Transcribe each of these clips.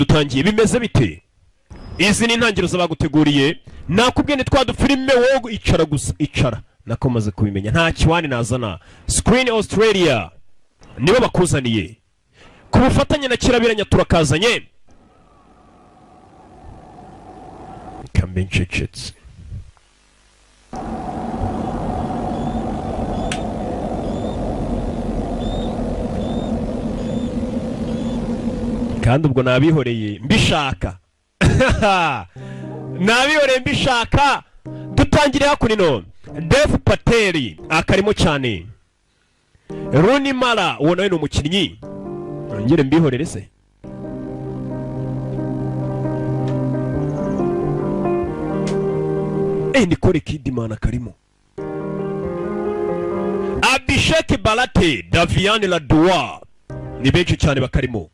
dutangiye bimeze bite? Izi ni intangiriro z'abaguteguriye. Nakubwiye ni twadufilime wowe icara gusa icara. Nakomaze kubimenya nta kiwani nazana. Screen Australia nibo bakuzaniye. Ku bufatanye na Kirabiranya turakazanye. Kambenchechets. Kandi ubwo nabihoreye mbishaka. Nabihoreye mbishaka. Dutangire hakunino. Dev Patel akarimo cyane. Rooney Mara uwo nawe ni umukinnyi. Ngire mbihorere se. Nicole Kidman akarimo. Abhishek Balate, Davian Ladua ni benshi cyane bakarimo.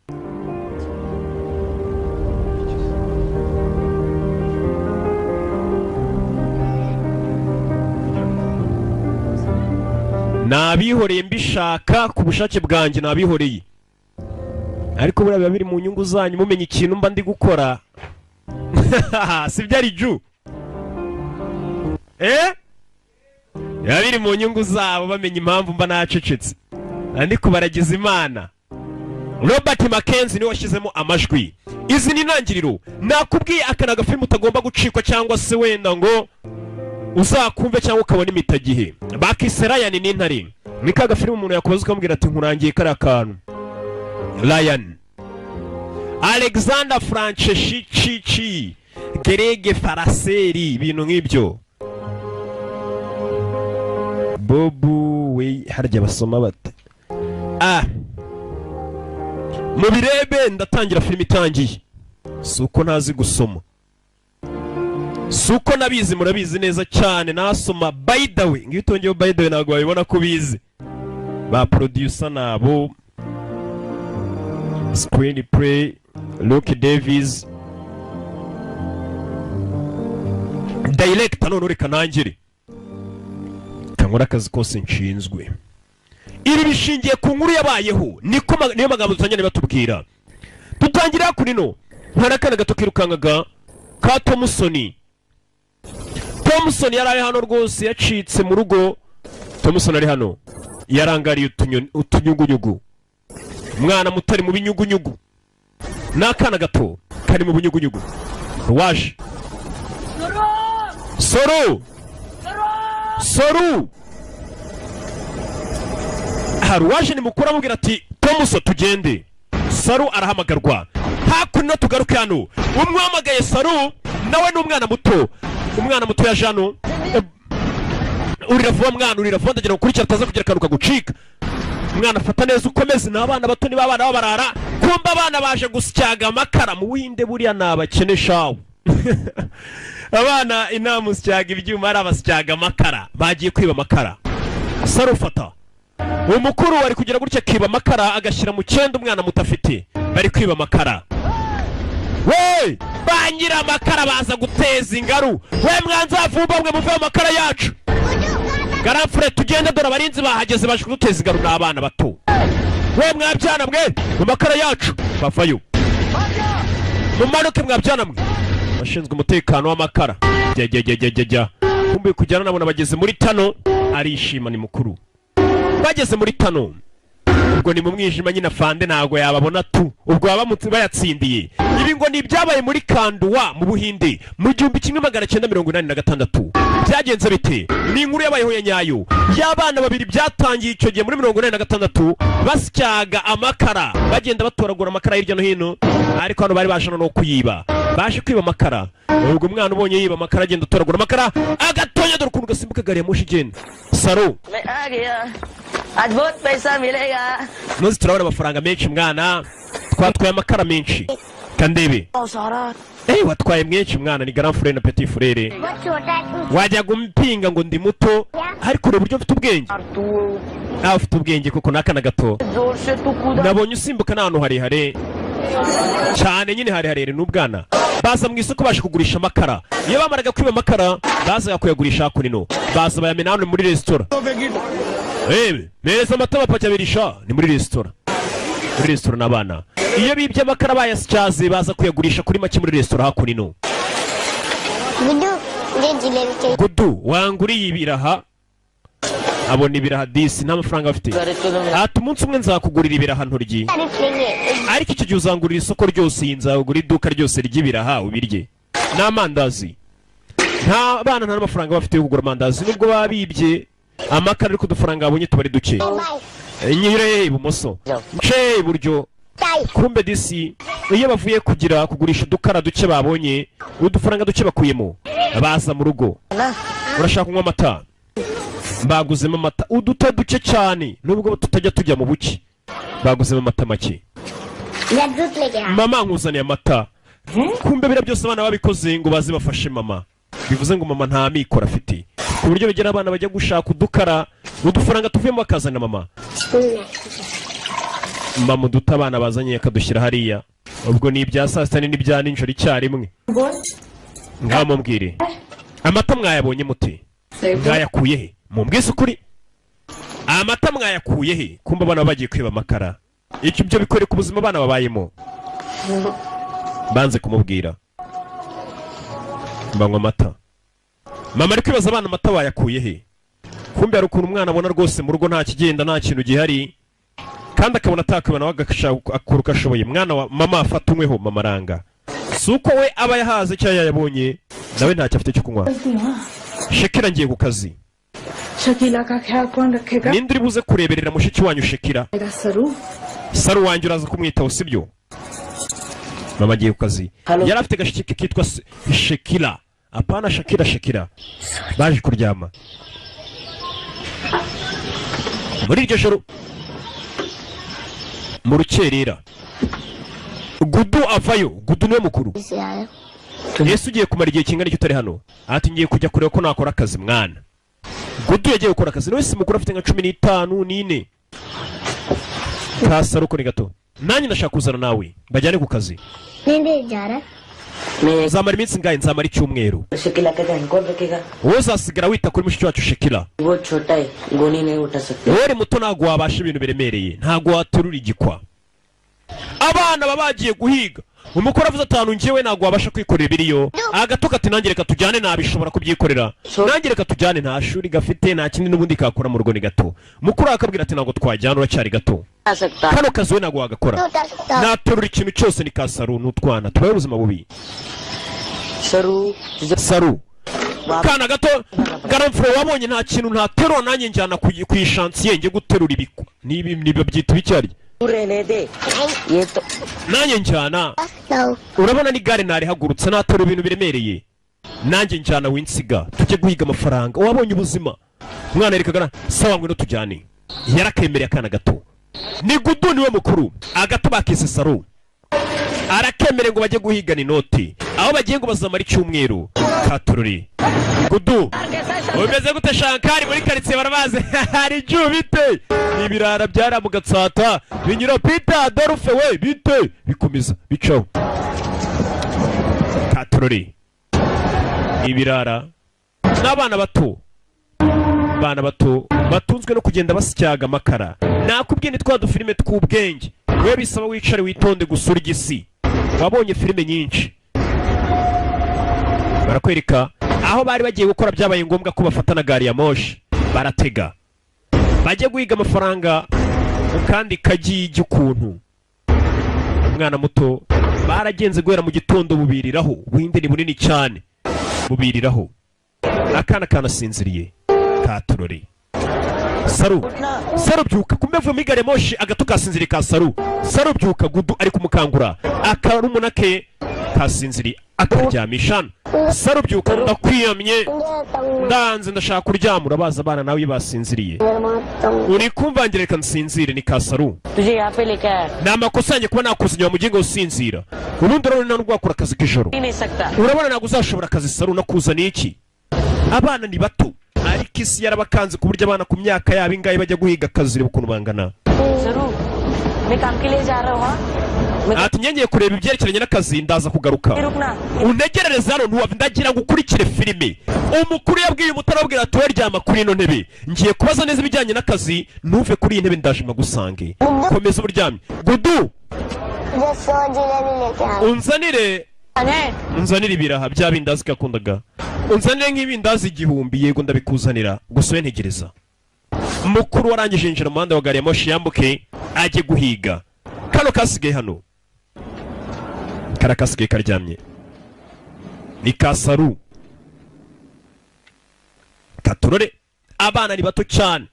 Nabihoreye mbishaka ku bushake bwanjye nabihoreye. Ariko buriya biba biri mu nyungu zanyu mumenye ikintu mba ndi gukora. Sibyari ju. Biba biri mu nyungu zabo bamenye impamvu mba nacecetse. Ndi kubaragiza Imana. Robert Mackenzie niwe washyizemo amajwi. Izi ni intangiriro. Nakubwiye akanaga film utagomba gucikwa cyangwa se wenda ngo uzakumve cyangwa ukabona imitagihe. Bakise Ryan n'intare. Ni kaga film umuntu yakubaza ukamubwira ati nkurangiye kari akantu. Ryan. Alexander Franceschi, Greg Faraseri, ibintu nk'ibyo. Bobu we harya basoma bate. Mu birebe ndatangira film itangiye. Suko ntazi gusoma. Suko nabizi murabizi neza cyane nasoma by the way. Ngitongeyo by the way ntabwo babibona ko bizi. Ba producer nabo. Screenplay Luke Davies. Director none reka nangire. Kankora akazi kose nshinzwe. Iri bishingiye ku nkuru yabayeho niko niyo magambo tutanyane batubwira. Tutangira kunino ntarakana gato kirukangaga ka Thompson yari hano rwose yacitse mu rugo. Thompson ari hano yarangariye utunyugunyugu. Mwana mutari mu binyugunyugu. Nakana gato kari mu bunyugunyugu. Waje Soru Haruwaje ni mukuru amubwira ati Thompson tugende. Saru arahamagarwa. Hakuno tugaruke hano. Umwamagaye Saru nawe n'umwana muto. Umwana muto ya Jano. Urira vuba ndagira gukurikira ataza kugira karuka gucika. Umwana afata neza ukomeze n'abana bato ni babana babarara. Kumba abana baje gusyaga amakara mu winde buriya nabakeneshawo. Abana inama usyaga ibyuma ari abasyaga amakara bagiye kwiba amakara. Saru fata umukuru wari kugira gutya kiba amakara agashyira mu cyenda umwana mutafite bari kwiba amakara. We bangira amakara baza guteza ingaru. We mwanza vumba mwe muve amakara yacu. Garafure tugende dore abarinzi bahageze baje kuduteza ingaru n'abana bato. We mwabyana mwe mu makara yacu bavayo. Mumanuke mwabyana mwe. Bashinzwe umutekano w'amakara. Jya. Kumbe kujyana nabona bageze muri tano arishima ni mukuru. Bageze muri tano. Ubwo ni mu mwijima nyina fande ntago yababona tu. Ubwo abamutse bayatsindiye. Ibi ngo ni byabaye muri Kanduwa mu Buhinde mu 1986. Byagenze bite? Ni inkuru yabayeho ya nyayo. Y'abana babiri byatangiye icyo gihe muri 1986 basyaga amakara. Bagenda batoragura amakara hirya no hino. Ariko hano bari bashana no kuyiba. Baje kwiba amakara. Ubwo umwana ubonye yiba amakara agenda atoragura amakara agatonya dore ukuntu gasimbuka gari ya moshi igenda. Saro. बहुत पैसा मिलेगा. Nuzi turabona amafaranga menshi mwana. Twatwaye amakara menshi. Kandebe. Watwaye menshi mwana ni grand frère na petit frère. Wajya gumpinga ngo ndi muto ariko uri buryo mfite ubwenge. Afite ubwenge kuko nakana gato. Nabonye usimbuka nahantu hari cyane nyine hari n'ubwana. Baza mu isoko baje kugurisha amakara. Iyo bamaraga kwiba amakara baza kuyagurisha kunino. Baza bayamena hano muri restaurant. Mereza amata bapacya birisha ni muri restaurant. Muri restaurant nabana. iyo bibye amakara bayasyaze baza kuyagurisha kuri make muri resitora hakuno. Gudu wanguriye ibiraha abona ibiraha disi nta mafaranga afite. Ati umunsi umwe nzakugurira ibiraha ntoryi, ariko icyo gihe uzangurira isoko ryose, nzagura iduka ryose ry'ibiraha ubirye n'amandazi. Nta bana nta mafaranga bafite yo kugura amandazi nubwo babibye amakara, ariko udufaranga babonye tubari duke. Nyire ibumoso nce iburyo. Kumbe disi iyo bavuye kugurisha udukara duke babonye, udufaranga duke bakuyemo baza mu rugo. Urashaka kunywa amata? Baguzemo amata uduta duke cyane nubwo tutajya tujya mu buki. Baguzemo amata make. Mama nkuzaniye amata. Kumbe bira byose abana babikoze ngo baze bafashe mama. Bivuze ngo mama nta mikoro afite, ku buryo bigera abana bajya gushaka udukara udufaranga tuvuyemo bakazana mama. Mama uduta abana bazanye akadushyira hariya, ubwo ni ibya saa sita n'ibya ninjoro icyarimwe. Ngamubwire amata mwayabonye mute? Mwayakuye he? Mumbwise ukuri, amata mwayakuye he? Kumba abana bagiye kwiba amakara. Icyo byo bikoreka ubuzima abana babayemo. Banze kumubwira mbangwa amata. Mama ari kwibaza abana amata bayakuye he? Kumbe hari ukuntu umwana abona rwose mu rugo nta kigenda, nta kintu gihari, kandi akabona atakabana wagakora ashoboye. Mwana wa mama afata umweho mama aranga, suko we aba yahaze cyangwa yayabonye nawe ntacyo afite cyo kunywa. Shekira ngiye ku kazi. Shakila ka khayal kon rakhega? Ninde uri buze kureberera mushiki wanyu Shekira? Saru wanjye uraza kumwitaho sibyo? Mama agiye ku kazi. Yari afite gashiki kitwa Shekira. Apana Shekira. Baje kuryama muri iryo joro mu rukerera. Gudu avayo. Gudu niwe mukuru. Yesu ugiye kumara igihe kingana icyo utari hano. Ati ngiye kujya kureba ko nakora akazi mwana. Gudu yagiye gukora akazi, nawe si mukuru afite nka 15 n'ine. Kasa ruko ni gato. Nanjye ndashaka kuzana nawe bajyane ku kazi. Ninde jara? Nzamara iminsi ngahe? Nzamara icyumweru. Shekila ka dhyan kon rakhega? Wowe uzasigara wita kuri mushiki wacu Shekila. Wo chota hai, goni nahi uta sakte. Wowe muto ntabwo wabasha ibintu biremereye, ntabwo waterura igikwa. Abana babagiye guhiga, umukuru avuze atanu ngiyewe ntabwo wabasha kwikorera biriyo. Agatoka ati nanjye reka tujyane, nabishobora kubyikorera. Nanjye reka tujyane, nta shuri gafite, nta kindi n'ubundi kakora mu rugo ni gato. Mukuru akabwira ati ntabwo twajyana, uracyari gato. Kano kazi we ntabwo wagakora. Naterura ikintu cyose ni ka Saru n'utwana tubaye ubuzima bubi. Saru kana gato garamfure wabonye nta kintu ntaterura, nanjye njyana ku ishansiye nge guterura ibikwa niba byita bicyari. Nanjye njyana, urabona ni gare nari hagurutse naterura ibintu biremereye. Nanjye njyana winsiga tujye guhiga amafaranga. Wabonye ubuzima umwana yerekagana sawa ngwino tujyane. Yarakemereye akana gato. Ni Gudu niwe mukuru. Agato bakise Saru arakemere ngo bajye guhigana inoti, aho bagiye ngo bazamara icyumweru. Katururi Gudu umeze gute Shankari muri karitsiye barabaze? Hari jyu bite? Ibirara byara mu Gatsata binyura Peter Adolphe we bite bikomeza bicaho. Katururi ibirara n'abana bato, bana bato batunzwe no kugenda basyaga amakara. Nakubwiye ni twa dufilime tw'ubwenge, we bisaba wicare witonde gusura igisi. Wabonye filime nyinshi barakwereka aho bari bagiye gukora byabaye ngombwa ko bafatana gari ya moshi baratega bajye guhiga amafaranga kandi kagijye ukuntu. Umwana muto baragenze guhera mu gitondo bubiriraho, buhinde ni bunini cyane bubiriraho. Akana kanasinziriye. Katurori Saru byuka kumeva migare moshi agato kasinziriye ka Saru byuka. Gudu ari kumukangura akarumuna ke kasinziriye akaryamisha. Saru byuka ndakwiyamye ndanze ndashaka kuryama. Urabaza abana nawe basinziriye, uri kumvangira reka nsinzire. Ni ka Saru namakosa yanjye kuba nakusinywa mu gingo usinzira. Ubundi urabona ntabwo wakora akazi k'ijoro, urabona ntabwo uzashobora akazi Saru nakuzaniye iki? Abana ni bato ariko isi yarabakanze ku buryo abana ku myaka yabo ingahe bajya guhiga akazi reba ukuntu bangana. Ati ngiye kureba ibyerekeranye n'akazi ndaza kugaruka. Unegerereze hano ndagira ngo ukurikire filime. Umukuru yabwiye umutarabwira ati we ryama kuri ino ntebe, ngiye kubaza neza ibijyanye n'akazi, ntuve kuri iyi ntebe ndaje magusange. Komeza uburyamye. Gudu unzanire ibiraha bya bindazi gakundaga unzanire nk'ibindazi 1000 yego ndabikuzanira gusa ntegereza mukuru warangije injira mu muhanda wa gari ya moshi yambuke ajye guhiga kano kasigaye hano karakasigaye karyamye ni Kasaru katurore abana ni bato cyane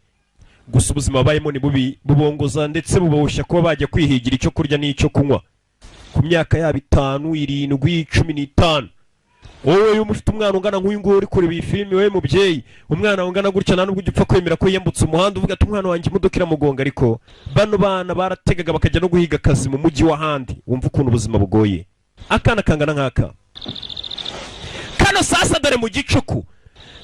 gusa ubuzima babayemo ni bubi bubongoza ndetse buboshya kuba bajya kwihigira icyo kurya n'icyo kunywa ku myaka yabo 5 7 15 wowe umufite umwana ungana nk'uyu nguyu uri kureba iyi filime we mubyeyi umwana ungana gutya nta nubwo ugipfa kwemera ko yambutse umuhanda uvuga ati umwana wanjye imodoka iramugonga ariko bano bana barategaga bakajya no guhiga akazi mu mujyi w'ahandi wumva ukuntu ubuzima bugoye akana kangana nk'aka kano sasa dore mu gicuku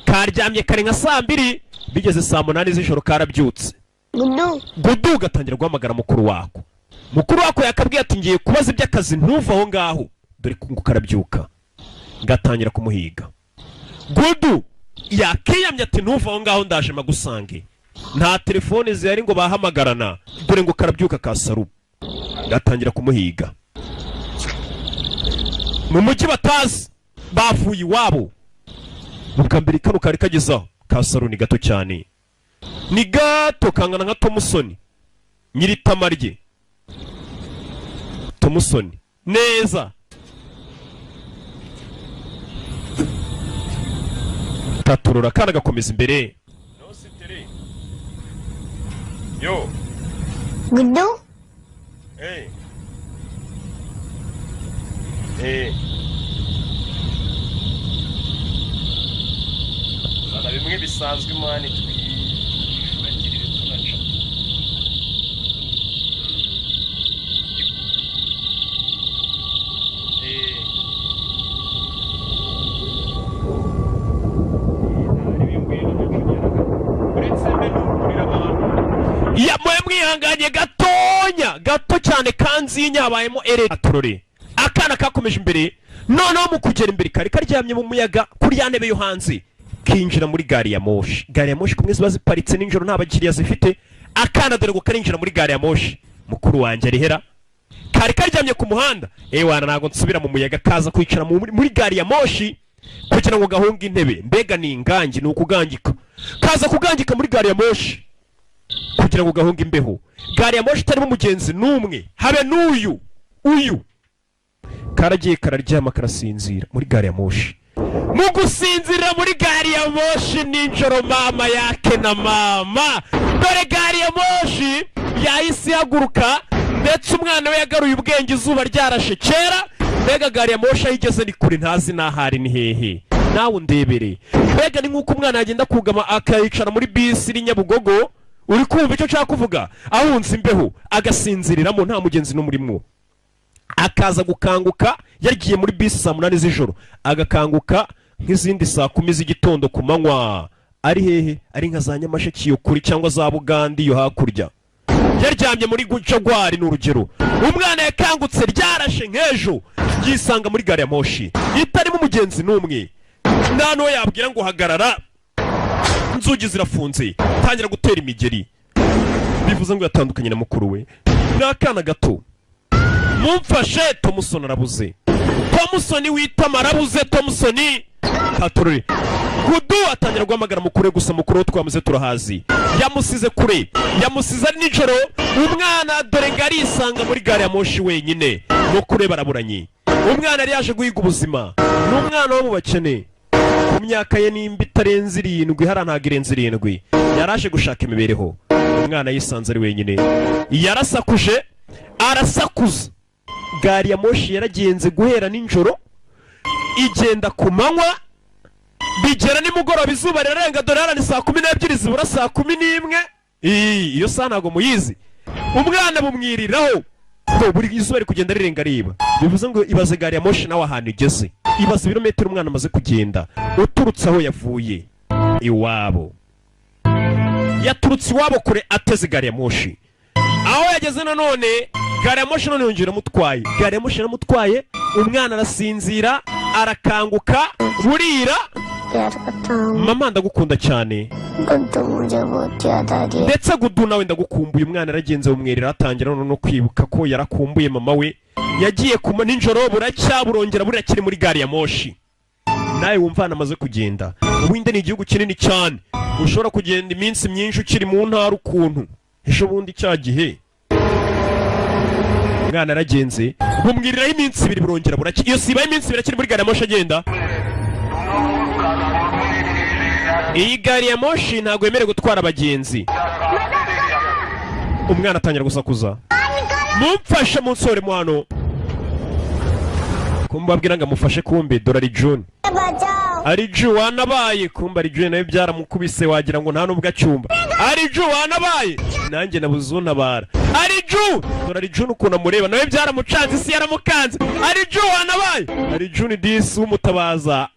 karyamye kare nka 2 bigeze 8 z'ijoro karabyutse gudu gatangira guhamagara mukuru wako yakabwiye ati ngiye kubaza iby'akazi ntuva aho ngaho dore kungu karabyuka gatangira kumuhiga gudu yakiyamye ati ntuva aho ngaho ndaje magusange nta telefone zihari ngo bahamagarana dore ngo karabyuka Kasaru gatangira kumuhiga mu mujyi batazi bavuye iwabo mukambiri kano kari kagezaho Kasaru ni gato cyane ni gato kangana nka Tomusoni nyiri tamarye Tomusoni neza taturura kana gakomeza imbere no sitere yo Gudu Sana bimwe bisanzwe mani twibagirire tunaca yamoye mwihanganye gato cyane kanzinya habayemo aturore akana kakomeje imbere noneho mu kugera imbere kari karyamye mu muyaga kuri ya ntebe yo hanze kinjira muri gari ya moshi kumwe ziba ziparitse ninjoro nta bakiriya zifite akana dore ngo karinjira muri gari ya moshi mukuru wanjye arihera kari karyamye ku muhanda wana ntago nsubira mu muyaga kaza kwicara muri gari ya moshi kugira ngo gahunga intebe mbega ni ingangi ni ukugangika kaza kugangika muri gari ya moshi kugira ngo gahunga imbeho gari ya moshi itarimo umugenzi n'umwe habe n'uyu karagiye kararyama karasinzira muri gari ya moshi mu gusinzira muri gari ya moshi ninjoro mama yake na mama dore gari ya moshi yahise ihaguruka ndetse umwana we yagaruye ubwenge izuba ryarashe kera mbega gari ya moshi ayigeze ni kure ntazi n'ahari ni hehe nawe undebere mbega ni nk'uko umwana yagenda kugama akayicara muri bisi iri Nyabugogo uri kumva icyo nshaka kuvuga ahunze imbeho agasinziriramo nta mugenzi n'umurimo akaza gukanguka yagiye muri bisi 8 z'ijoro agakanguka nk'izindi 10 z'igitondo ku manywa ari hehe ari nka za Nyamasheke yo kuri cyangwa za Bugandi yo hakurya yaryamye muri Gucagwari n'urugero umwana yakangutse ryarashe nk'ejo yisanga muri gari ya moshi itarimo umugenzi n'umwe nano yabwira ngo hagarara inzugi zirafunze tangira gutera imigeri bivuze ngo yatandukanye na mukuru we n'akana gato mumfashe Tomusoni arabuze Tomusoni witama arabuze Tomusoni katurure gudu atangira guhamagara mukuru gusa mukuru twamuze turahazi yamusize kure yamusize ari nijoro umwana dore ngari isanga muri gari ya moshi wenyine mukuru baraburanye umwana yari yaje guhiga ubuzima n'umwana wo mu bakene ku myaka ye nimba itarenze 7 harantaga irenze 7 yaraje gushaka imibereho umwana yisanze ari wenyine yarasakuje arasakuza gari ya moshi yaragenze guhera ninjoro igenda ku manywa bigera nimugoroba izuba rirarenga dore harani 12 zibura 11 iyo saa ntago muyizi umwana bumwiriraho buri izuba kugenda rirenga riba bivuze ngo ibaze gari ya moshi nawe ahantu igeze ibaze ibirometero umwana amaze kugenda uturutse aho yavuye iwabo yaturutse iwabo kure ateze gari ya moshi aho yageze nanone gari ya moshi none yongera mutwaye gari ya moshi namutwaye umwana arasinzira arakanguka burira प्यार करता हूँ mama ndagukunda cyane Guddu मुझे बहुत याद आ रही है ndetse gudu nawe ndagukumbuye umwana aragenze umwerera atangira no kwibuka ko yarakumbuye mama we yagiye kuma ninjoro buracya burongera burakiri muri gari ya moshi nawe wumvana amaze kugenda ubundi ni igihugu kinini cyane ushobora kugenda iminsi myinshi ukiri mu ntara ukuntu ejo bundi cya gihe umwana aragenze bumwiriraho iminsi ibiri burongera buracya iyo sibaye iminsi ibiri akiri muri gari ya moshi agenda iyi gari ya moshi ntabwo yemerewe gutwara abagenzi umwana atangira gusakuza mumfashe munsore mu hano kumbabwira ngo amufashe kumbe dore ari John ari Ju wanabaye kumba ari Ju nawe byaramukubise wagira ngo nta nubwo acyumba ari Ju wanabaye nanjye nabuze untabara ari Ju dore ari Ju ukuntu amureba nawe byaramucanze isi yaramukanze ari Ju wanabaye ari Ju ni disi w'umutabaza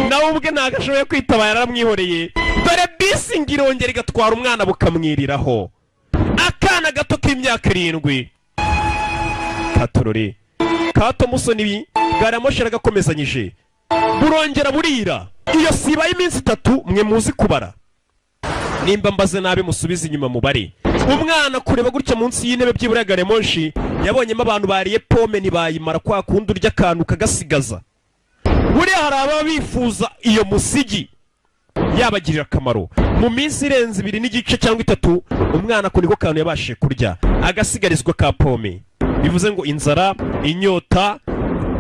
nawe ubwe ntagashoboye kwitabara aramwihoreye dore bisi ngirongera igatwara umwana bukamwiriraho akana gato k'imyaka 7 katorore kato musoni bi garamoshera gakomezanyije burongera burira iyo sibaye iminsi 3 mwe muzi kubara nimba mbaze nabe musubiza inyuma mubare umwana kureba gutya munsi y'intebe byibura garemoshi yabonyemo abantu bariye pome ntibayimara kwa kundi urya akantu kagasigaza buri haraba bifuza iyo musigi yabagirira akamaro mu minsi irenze 2 n'igice cyangwa 3 umwana ko niko kantu yabashije kurya agasigarizwa ka pome bivuze ngo inzara inyota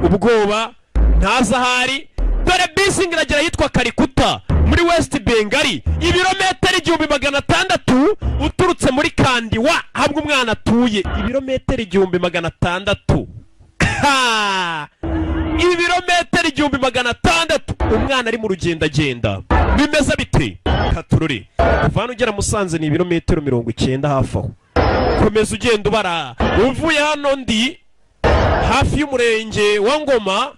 ubwoba ntazahari dore bisi ngiragira yitwa Karikuta muri West Bengali ibirometero 1600 uturutse muri Kandiwa habwo umwana atuye ibirometero 1600 ibirometero 1600 umwana ari mu rugenda agenda bimeze bite katururi kuvana ugera Musanze ni ibirometero 90 hafi aho komeza ugenda ubara uvuye hano ndi hafi y'umurenge wa Ngoma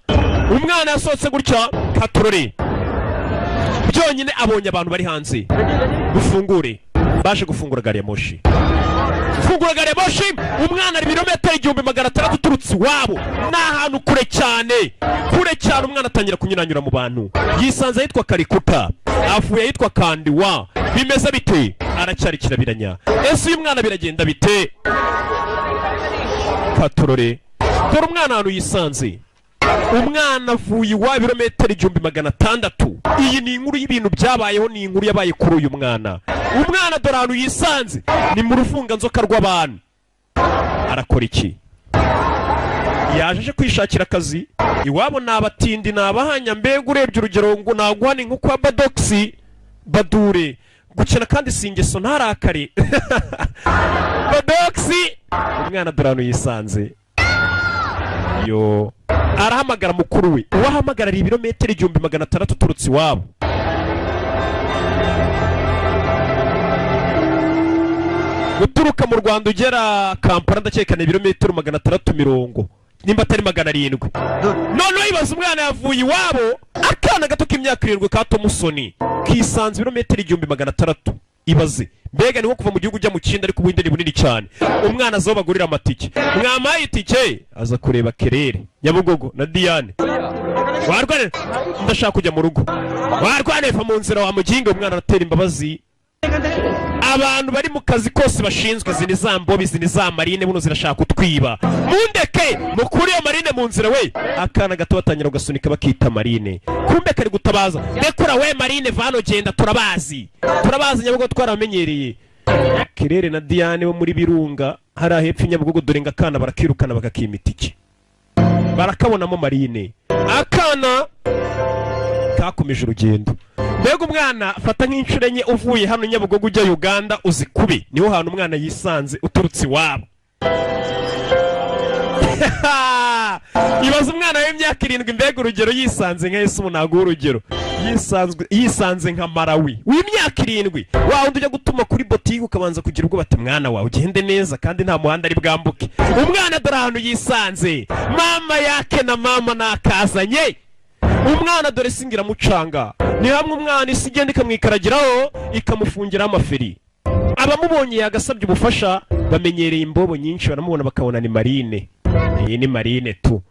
umwana yasohotse gutya katururi byonyine abonye abantu bari hanze gufungure baje gufungura gari ya moshi fungura gari ya moshi umwana ari ibirometero 1600 uturutse iwabo n'ahantu kure cyane umwana atangira kunyuranyura mu bantu yisanze yitwa Karikuta avuye yitwa Kandiwa bimeze bite aracyari kirabiranya ese uyu mwana biragenda bite katurore dore umwana ahantu yisanze umwana avuye iwa ibirometero 1600 iyi ni inkuru y'ibintu byabayeho ni inkuru yabaye kuri uyu mwana dore ahantu yisanze ni mu rufunga nzoka rw'abantu arakora iki yaje kwishakira akazi iwabo nabatindi nabahanya mbega urebye urugero ngo naguhani nko kwa Badoxi badure gukina kandi singeso ntarakare Badoxi umwana dore ahantu yisanze yo arahamagara mukuru we uwahamagara ibirometero 1600 uturutse iwabo guturuka mu Rwanda ugera Kampala ndakekana ibirometero 670 nimba atari 700 none ibaza umwana yavuye iwabo akana gato k'imyaka 7 kato musoni kisanze ibirometero 1600 ibaze mbega niho kuva mu gihugu ujya mu kindi ariko ubundi ni bunini cyane umwana azo bagurira amatike mwamaye itike aza kureba Kerere Nyabugogo na Diane warwane ndashaka kujya mu rugo warwane fa mu nzira wa muginga umwana aratera imbabazi abantu bari mu kazi kose bashinzwe zini zambobi zini za marine buno zirashaka kutwiba mundeke mukuri yo marine mu nzira we akana gato batangira gasunika bakita marine kumbe kari gutabaza nekura we marine vano genda turabazi Nyabugogo twaramenyereye Kerere na Diane bo muri Birunga hari ahepfo Nyabugogo dore ngakana barakirukana bakakimitiki barakabonamo marine akana kakomeje urugendo mbega umwana fata nk'inshuro enye uvuye hano Nyabugogo ujya Uganda uzikube niho hantu umwana yisanze uturutse iwabo ibaza umwana w'imyaka 7 mbega urugero yisanze nka Yesu munago urugero yisanze nka Marawi w'imyaka 7 waho ujya gutuma kuri botike ukabanza kugira ubwo bati mwana wawe ugende neza kandi nta muhanda ari bwambuke umwana dore ahantu yisanze mama yake na mama nakazanye umwana dore singira mucanga ni hamwe umwana isi igenda ikamwikaragiraho ikamufungira amaferi abamubonye yagasabye ubufasha bamenyereye imbobo nyinshi baramubona bakabona ni marine iyi ni marine tu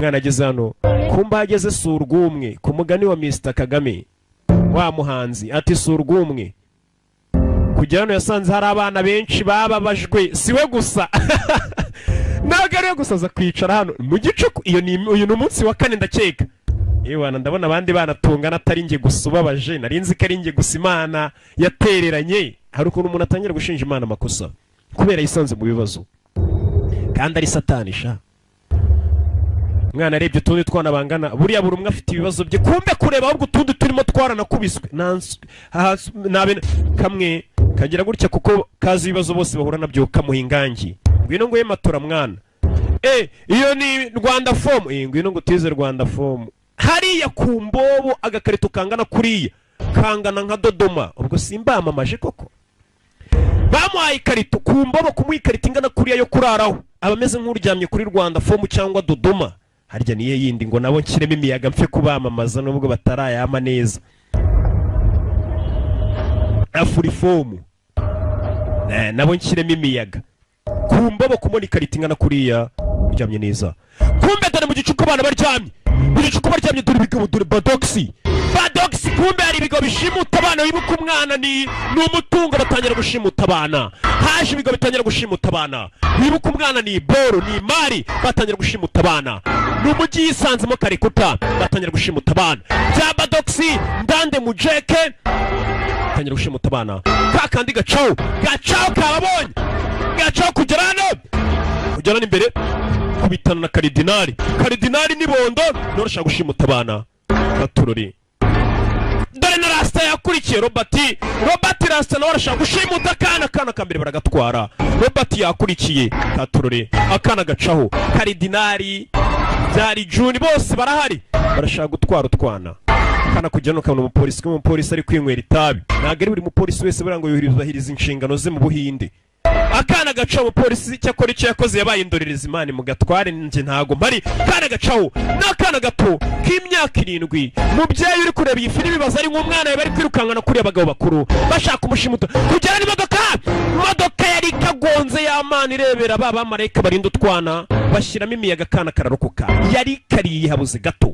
umwana ageze hano kumba hageze si urw'umwe ku mugani wa Mr Kagame wa muhanzi ati si urw'umwe kujya hano yasanze hari abana benshi bababajwe siwe gusa ntabwo ariwe gusa aza kwicara hano mu gicuku uyu ni umunsi wa 4 ndakeka yewe ndabona abandi bana tungana atari nge gusa ubabaje narinzi ko ari nge gusa Imana yatereranye hari ukuntu umuntu atangira gushinja Imana amakosa kubera yisanze mu bibazo kandi ari satani sha mwana arebye utundi twana bangana buriya buri umwe afite ibibazo bye kumbe kureba ahubwo utundi turimo twaranakubiswe nabe kamwe kagira gutya kuko kazi ibibazo bose bahura nabyo kamuhingangi ngwino ngo yematora mwana iyo ni Rwanda form ngwino ngo tize Rwanda form hariya ku mbobo agakarito kangana kuriya kangana nka Dodoma ubwo simbamamaje koko bamuhaye ikarito ku mbobo kumuha ikarito ingana kuriya yo kuraraho abameze nk'uryamye kuri Rwanda form cyangwa Dodoma harya niye yindi ngo nabo nshyiremo imiyaga mfe kubamamaza nubwo batarayama neza Afurifomu nabo nshyiremo imiyaga ku mbobo kumona ikarito ingana kuriya uryamye neza kumbe dore mu gicuku abana baryamye mu gicuku baryamye dore ibigabo dore badoxi kumbe hari ibigo bishimuta abana wibuka umwana ni umutungo batangira gushimuta abana haje ibigo bitangira gushimuta abana wibuka umwana ni boro ni mari batangira gushimuta abana n'umujyi yisanzemo karikuta batangira gushimuta abana bya badoxi ndande mujeke batangira gushimuta abana kakandi gacaho kababonye gacaho kugera imbere kubitana na karidinari nibondo norashaka gushimuta abana baturori dore na Rasta yakurikiye Robert Rasta nawe arashaka gushimuta akana kambere baragatwara Robert yakurikiye katurore akana gacaho karidinari byari June bose barahari barashaka gutwara utwana kana kujya no kabona umupolisi ari kwinywera itabi nagari buri mupolisi wese burango yuhiriza inshingano ze mu Buhinde akana gacaho umupolisi cyakora icyo yakoze yabaye indorereza Imana mu gatware nje ntago mpari kana gacaho n'akana gato k'imyaka 7 mubyeyi uri kureba iyi filimi baza ari nk'umwana bari kwirukankana kuri abagabo bakuru bashaka umushimuto kugera n'imodoka yari kagonze y'Amana irebera baba marayika barinda utwana bashyiramo imiyaga kana kararokoka yari kariye habuze gato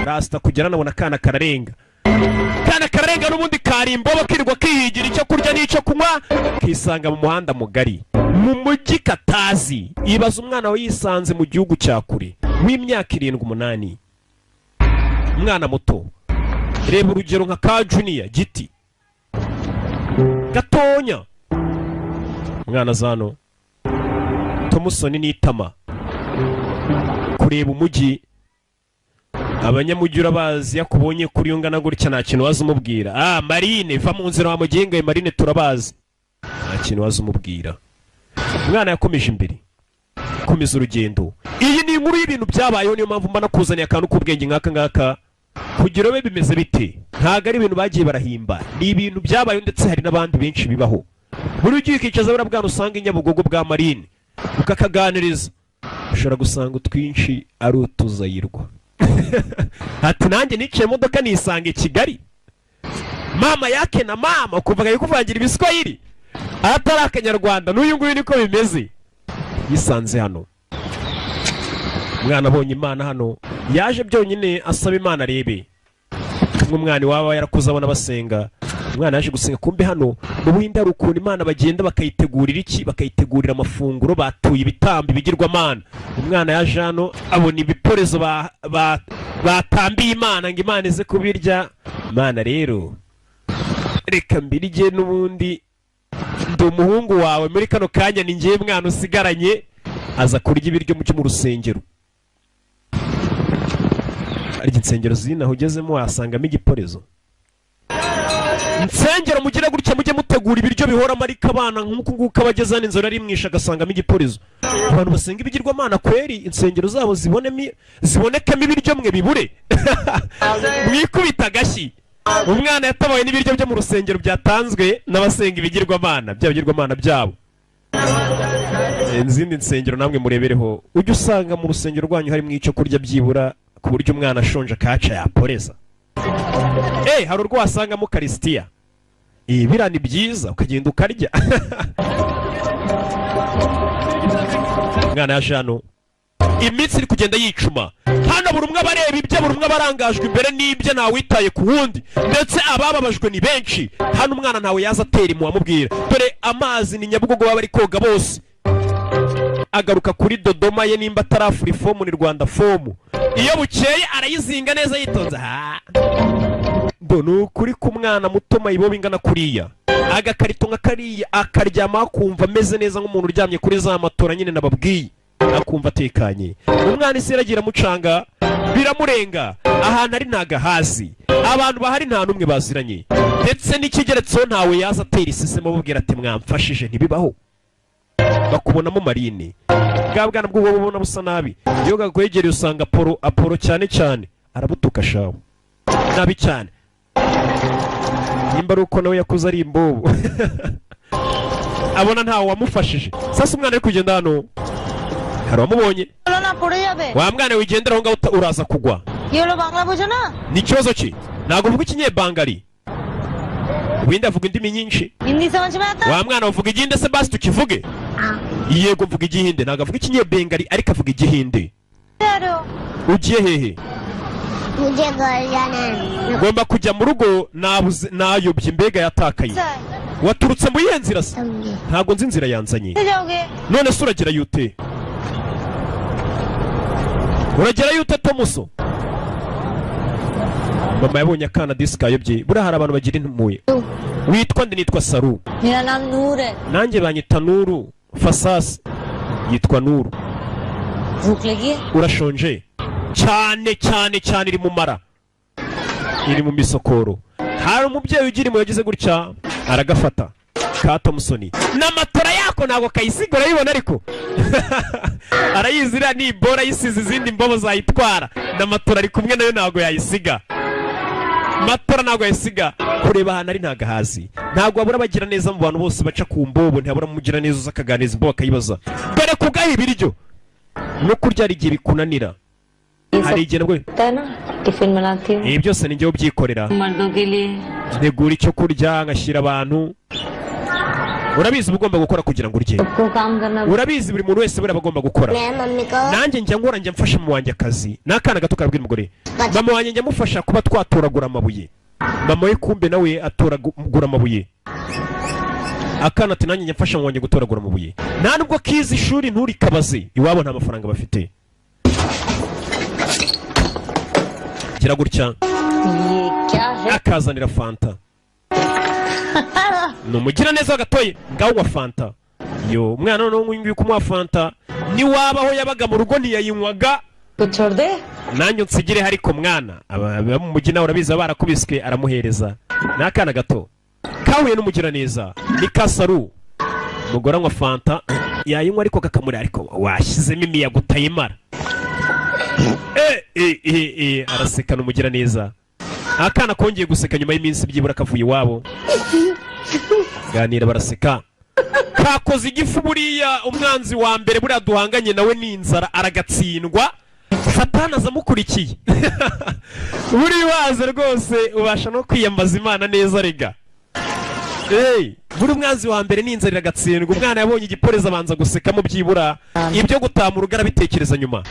Rasta kugera nabona kana kararenga n'ubundi karimbo bakirirwa kihigira icyo kurya n'icyo kunywa kisanga mu muhanda mugari mu mujyi katazi ibaza umwana we yisanze mu gihugu cya kure w'imyaka 7-8 umwana muto reba urugero nka ka Junior giti gatonya umwana zano Thomusoni n'itama kureba umujyi abanyamujyi urabazi yakubonye kuri yungana gutya nta kintu waza umubwira Marine va mu nzira wa mugenga Marine turabazi nta kintu waza umubwira umwana yakomeje imbere komeza urugendo iyi ni inkuru y'ibintu byabayeho niyo mpamvu mbana kuzaniye akantu k'ubwenge ngaka kugira be bimeze bite ntago ari ibintu bagiye barahimba ni ibintu byabayeho ndetse hari n'abandi benshi bibaho muri ugiye kicaza barabwana usanga inyabugogo bwa Marine ukakaganiriza ushobora gusanga utwinshi ari utuzayirwa ati nanjye niciye modoka nisanga Kigali mama yake na mama kuvaga yukuvangira ibiswahili atari akanyarwanda n'uyu nguyu niko bimeze yisanze hano umwana abonye Imana hano yaje byonyine asaba Imana arebe nk'umwana waba yarakuze abona basenga umwana yaje gusenga kumbe hano mu Buhinde hari ukuntu Imana bagenda bakayitegurira amafunguro batuye ibitambi bigirwamana umwana yaje hano abona ibiporezo batambiye Imana ngo Imana ize kubirya Imana rero reka mbirye n'ubundi ndi umuhungu wawe muri kano kanya ni ngiye mwana usigaranye aza kurya ibiryo mu rusengero ari insengero zinaho ugezemo wasangamo igiporezo insengero mugira gutya mujye mutegura ibiryo bihora marika abana nk'uko nguko abageza n'inzora ari mwisha agasangamo igiporezo abantu basenga ibigirwamana kweri insengero zabo zibonekamo ibiryo mwe bibure mwikubita agashyi umwana yatabaye n'ibiryo byo mu rusengero byatanzwe n'abasenga ibigirwamana by'abigirwamana byabo izindi nsengero namwe murebereho ujye usanga mu rusengero rwanyu harimo icyo kurya byibura ku buryo umwana ashonje akaca yaporeza hari urwo wasangamo karisitiya biriya ni byiza ukagenda ukarya umwana yaje hano iminsi iri kugenda yicuma. Hano buri umwe abareba ibye, buri umwe abarangajwe imbere n'ibye, ntawe witaye ku wundi, ndetse abababajwe ni benshi. Hano umwana ntawe yaza atera impuhwe amubwira, dore amazi ni Nyabugogo baba bari koga bose. Agaruka kuri Dodoma ye nimba atarafura ifomu ni Rwanda fomu. Iyo bukeye arayizinga neza yitonze. Ni ukuri ku mwana muto mayibobo ingana kuriya, agakarito nka kariya akaryama akumva ameze neza nk'umuntu uryamye kuri za matora nyine nababwiye, akumva atekanye. Umwana isi iragira mucanga biramurenga, ahantu ari ntagahazi, abantu bahari nta n'umwe baziranye, ndetse n'ikigeretseho ntawe yaza atera iseseme amubwira ati mwamfashije, ntibibaho. Bakubonamo marine, bwa bwana bw'ubu bubona busa nabi, iyo gakwegereye usanga Apollo cyane cyane arabutuka shawe nabi cyane, nimba ari uko nawe yakuze ari imbobo. Abona ntawe wamufashije. Sasa umwana ari kugenda hano, hari wamubonye, wa mwana wigendera aho ngaho uraza kugwa. Ni ikibazo ki? Ntabwo uvuga ikinyebangari, wenda avuga indimi nyinshi. Wa mwana uvuga igihinde se basi tukivuge? Yego mvuga igihinde, ntabwo avuga ikinyebangari ariko avuga igihinde. Ugiye hehe? Ngomba kujya mu rugo, nayobye imbega yatakaye. Waturutse mu yihe nzira se? Ntabwo nzi inzira yanzanye. None se uragera yute? Uragera yute Tomuso? Mama yabonye akana disi kayobye. Buriya hari abantu bagira intumwe. Witwa ndi? Nitwa Saru. Nanjye banyita Nuru. Fasasi yitwa Nuru. Urashonje? Cyane cyane cyane, iri mu mara, iri mu misokoro. Hari umubyeyi ugira imwe yagize gutya aragafata ka Thompson na matora yako ntabwo kayisigura yibona, ariko arayizira ni bora yisize izindi mbobo zayitwara, na matora ari kumwe nayo ntabwo yayisiga. Matora ntabwo yayisiga. Kureba ahantu ari ntagahazi, ntabwo abura bagira neza mu bantu bose baca ku mbobo, ntabura mugira neza uza akaganiza imbobo akayibaza, dore kugaha ibiryo no kurya igihe bikunanira. Hari igihe nabwo ibi byose ni njyewe ubyikorera, ntegura icyo kurya ngashyira abantu. Urabizi uba ugomba gukora kugira ngo urye, urabizi buri muntu wese buriya agomba gukora. Nanjye njya nkora, njya mfasha mama wanjye akazi, n'akana gato kabwira umugore. Mama wanjye njya mufasha kuba twatoragura amabuye, mama we kumbe nawe atoragura amabuye. Akana ati nanjye njya mfasha mama wanjye gutoragura amabuye. Nta nubwo kizi ishuri nturikabaze, iwabo nta mafaranga bafite. Gira gutya akazanira fanta. Numugira neza gatoye ngaho wa fanta. Yo umwana none nguyu kumuha fanta, ni wabaho yabaga mu rugo ntiyayinywaga. Nanjye nsigire hariko mwana aba mu mujyi nawe urabiza barakubiswe aramuhereza. N'akana gato kahuye n'umugira neza ni Kasaru, umugore anywa fanta yayinywa ariko kakamuri, ariko washyizemo imiyaga utayimara. Araseka n'umugira neza. Akana kongeye guseka nyuma y'iminsi byibura kavuye iwabo, ganira baraseka. Kakoze igifu buriya umwanzi wa mbere buriya duhanganye nawe n'inzara aragatsindwa, Satani azamukurikiye. Buri waze rwose ubasha no kwiyambaza Imana neza rega. Buri umwanzi wa mbere n'inzara iragatsindwa. Umwana yabonye igiporeza abanza guseka mu byibura, ibyo gutama urugara bitekereza nyuma.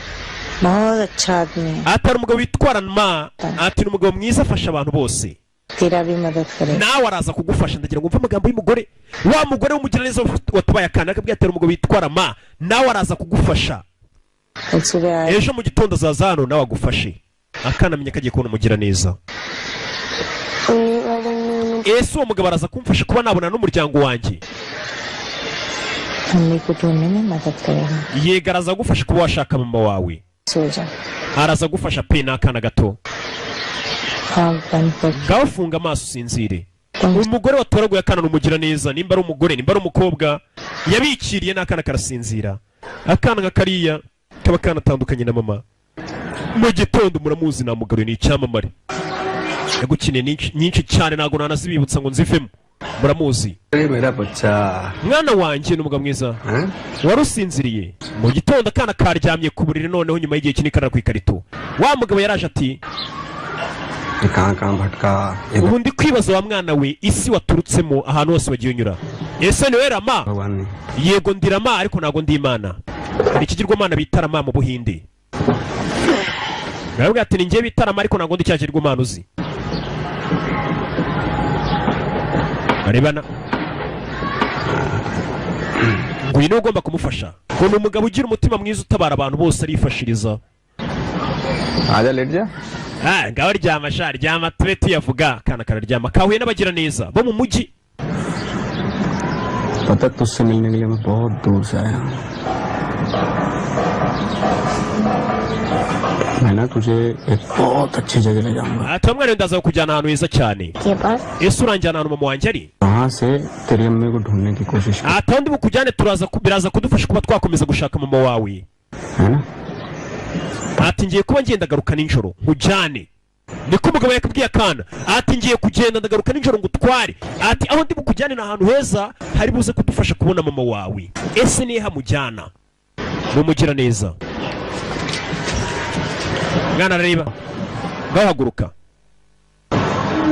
Atari umugabo witwara ma, ati ni umugabo mwiza afasha abantu bose. Nawe araza kugufasha. Ndagira ngo umve amagambo y'umugore, wa mugore w'umugira neza watubaye akana, akabwira ati umugabo witwara ma, nawe araza kugufasha. Ejo mu gitondo azaza hano nawe agufashe. Akana amenya ko agiye kubona umugira neza. Ese uwo mugabo araza kumfasha kuba nabona n'umuryango wanjye. Yega araza gufasha kuba washaka mama wawe. Araza gufasha pe n'akana gato. Ngaho funga amaso usinzire. Umugore watoraguye akana n'umugira neza, nimba ari umugore nimba ari umukobwa, yabikiriye n'akana karasinzira. Akana ngakariya kaba kana atandukanye na mama. Mu gitondo muramuzi namugaruye ni icyamamare. Yagukine nyinshi cyane ntago nanazibibutsa ngo nzivemo. Muramuzi. Mwana wanjye n'umugabo mwiza. Warusinziriye. Mu gitondo akana karyamye ku buriri, noneho nyuma y'igihe kinini karara ku ikarito. Wa mugabo yaraje ati ubu ndi kwibaza wa mwana we, isi waturutsemo ahantu hose wagiye unyura, ese ni we Rama? Yego ndi Rama ariko ntago ndi Imana. hari ikigirwamana bita Rama mu Buhinde. Nabwo ati ningiye bita Rama ariko ntabwo ndi cya kigirwamana uzi. Arebana ngo uyu niwe ugomba kumufasha, ngo ni umugabo ugira umutima mwiza utabara abantu bose arifashiriza. Aja let ja. Ngaho ryama sha, ryama tube tuyavuga. Kana kararyama kahuye n'abagira neza bo mu mujyi. पता तुझसे मिलने के लिए मैं बहुत दूर से आया हूँ। मैं ना तुझे एक बहुत अच्छी जगह ले जाऊंगा। Tomwe ndaza kujyana ahantu heza cyane. के पास Ese uranjyana ahantu mama wanjye ari? वहाँ से तेरी अम्मी को ढूंढने की कोशिश कर। Atandi bukujyane biraza kudufasha kuba twakomeza gushaka mama wawe. है ना? Ati ngiye kuba ngenda garuka ninjoro nkujyane. Niko umugabo yakubwiye akana. Ati ngiye kugenda ndagaruka ninjoro ngutware. Ati aho ndi bukujyane na ahantu heza hari buze kudufasha kubona mama wawe. Ese nihe hamujyana? Mumugira neza. Mwana arareba. Ngahaguruka.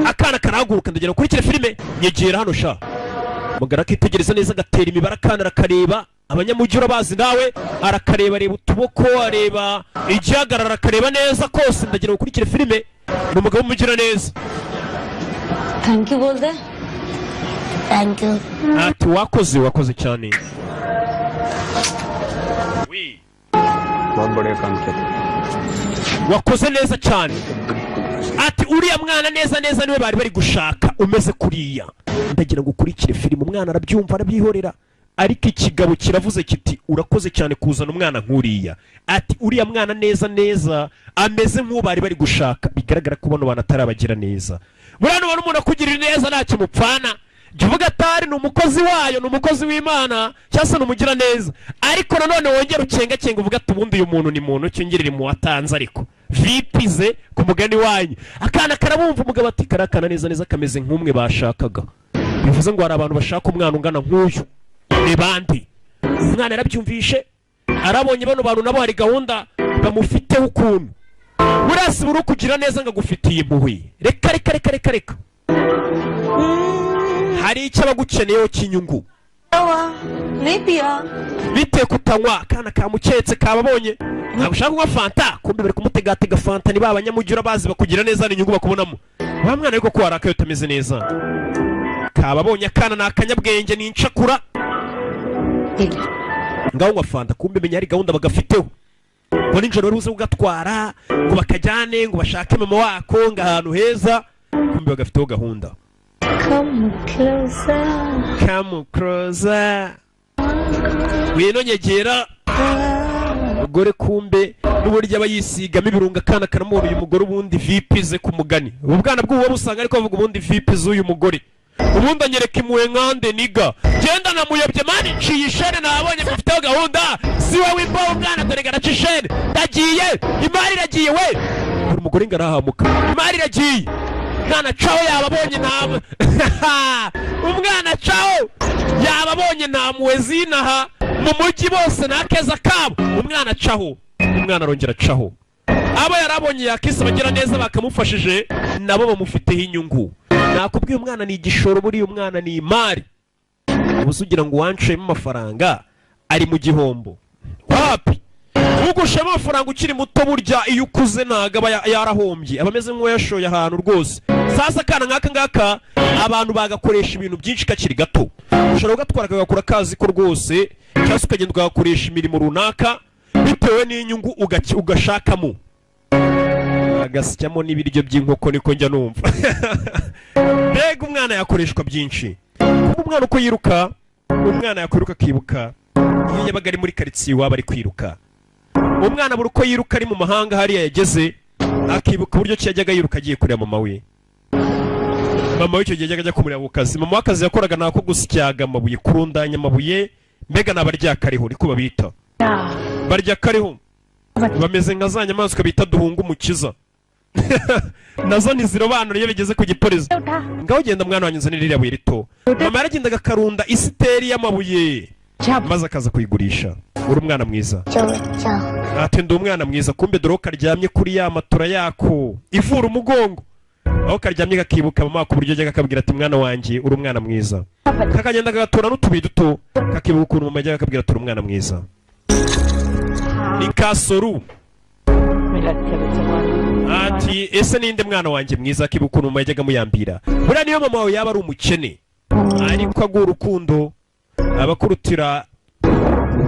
Akana karahaguruka ndagera kurikira filime nyegera hano sha. Mugara kitegereza neza gatera imibara akana arakareba. Abanyamujyi urabazi nawe arakareba reba utuboko areba igihagarara arakareba neza kose ndagera gukurikira filime n'umugabo umugira neza. Thank you बोल दे. Thank you Ati wakoze cyane. बहुत बढ़िया काम किया। Wakoze neza cyane. Ati uriya mwana neza niwe bari gushaka umeze kuriya. Ndagira ngo ukurikire filime umwana arabyumva arabyihorera. Ariko ikigabo kiravuze kiti urakoze cyane kuzana umwana nkuriya. Ati uriya mwana neza ameze nk'ubari bari gushaka. Bigaragara ko bano banatarabagira neza. Burano bano umuntu akugirira neza ntacyo mupfana. Juvuga atari ni umukozi wayo, ni umukozi w'Imana cyase numugira neza. Ariko nanone wongera ucenga uvuga ati ubundi uyu muntu ni muntu cyongirira mu watanze ariko vipize ku mugani wanyu. Akana karabumva umugabo ati karakana neza kameze nk'umwe bashakaga. Bivuze ngo hari abantu bashaka umwana ungana nk'uyu. Ni bandi. Umwana yarabyumvishe arabonye bano bantu nabo hari gahunda bamufiteho ukuntu. Burasi buru kugira neza ngagufitiye impuhwe. Reka. Hari icyo abagukeneyeho cy'inyungu. नहीं पिया. Bite kutanywa akana kamuketse kababonye. Ntagushaka kunywa fanta kumbe bari kumutegatega fanta ni babanyamujyi urabazi bakugira neza n'inyungu bakubonamo. Wa mwana ariko ko warakaye utameze neza. Kababonye akana nakanyabwenge n'incakura. Ngaho ngo fanta kumbe menya ari gahunda bagafiteho. Ngo ninjoro bari buze kugatwara ngo bakajyane ngo bashake mama wako ngo ahantu heza kumbe bagafiteho gahunda. Come closer. Wino nyegera. Mugore kumbe n'uburyo abayisigamo ibirunga kana karamubona uyu mugore ubundi vipize ku mugani. Ubwana bw'uwo busanga ariko bavuga ubundi vipize uyu mugore. Ubundi anyereka imuwe nkande niga. Genda namuyobye mani nciye ishene nabonye mufiteho gahunda. Si wowe imbo umwana dore garacishene. Ndagiye. Imari iragiye we. Umugore ngarahamuka. Imari iragiye. Umwana caho yababonye nabo. Umwana caho yababonye namuwe zinaha mu mujyi bose nakeza kabo. Umwana caho. Umwana arongera caho. Aba yarabonye yakisa bagira neza bakamufashije nabo bamufiteho inyungu. Nakubwiye umwana ni igishoro buri umwana ni imari. Ubusugira ngo wancemo amafaranga ari mu gihombo. Wapi? Ugushema amafaranga ukiri muto burya iyo ukuze ntaga yarahombye. Abameze nk'uyashoye ahantu rwose. Sasa kana ngaka abantu bagakoresha ibintu byinshi kakiri gato. Ushobora ugatwara kagakora kazi ko rwose cyangwa ukagenda ugakoresha imirimo runaka bitewe n'inyungu ugashakamo. Agasyamo n'ibiryo by'inkoko niko njya numva. Mbega umwana yakoreshwa byinshi. Kuba umwana uko yiruka, umwana yakwiruka akibuka iyo yabaga ari muri karitsiye waba ari kwiruka. Umwana buri uko yiruka ari mu mahanga hariya yageze akibuka uburyo cyajyaga yiruka agiye kureba mama we. Mama we icyo gihe yajyaga kumureba ku kazi. Mama w'akazi yakoraga nako gusyaga amabuye, kurundanya amabuye, mbega nabarya kariho niko babita. Barya kariho. Bameze nka za nyamaswa bita duhunga umukiza. Nazo ntizirobanura iyo bigeze ku gipolisi. Ngaho genda mwana wanyuze n'irira buye rito. Mama yaragendaga karunda isiteri y'amabuye maze akaza kuyigurisha. Uri umwana mwiza. Ati ndi umwana mwiza kumbe dore karyamye kuri ya matora yako ivura umugongo. Aho karyamye gakibuka mama ku buryo yajyaga akabwira ati mwana wanjye uri umwana mwiza. Kakagenda gatora n'utubi duto kakibuka ukuntu mama yajyaga akabwira ati uri umwana mwiza. ni Kasoru. Ati ese ninde mwana wanjye mwiza kibukuntu mwajyaga muyambira. Buriya niyo mama wawe yaba ari umukene ariko agura urukundo abakurutira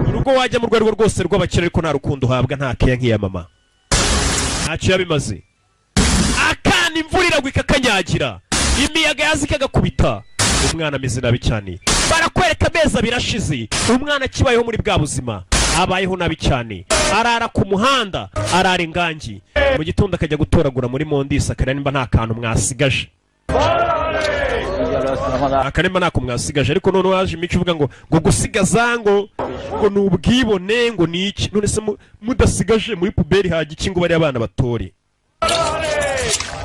urugo wajya mu rwego rwose rw'abakire ariko nta rukundo uhabwa nta keya nk'iya mama. Ntacyo yabimaze. Akana imvura iragwa ikakanyagira imiyaga yazi kagakubita umwana ameze nabi cyane. Barakwereka amezi abiri ashize umwana kibayeho muri bwa buzima abayeho nabi cyane. Arara ku muhanda arara ingangi mu gitondo akajya gutoragura muri mondisi akareba nimba nta kantu mwasigaje. Akanemba nako mwasigaje ariko none waje imico uvuga ngo gusigaza ngo ni ubwibone ngo ni iki none se mudasigaje muri puberi haje iki ngo bari abana batore.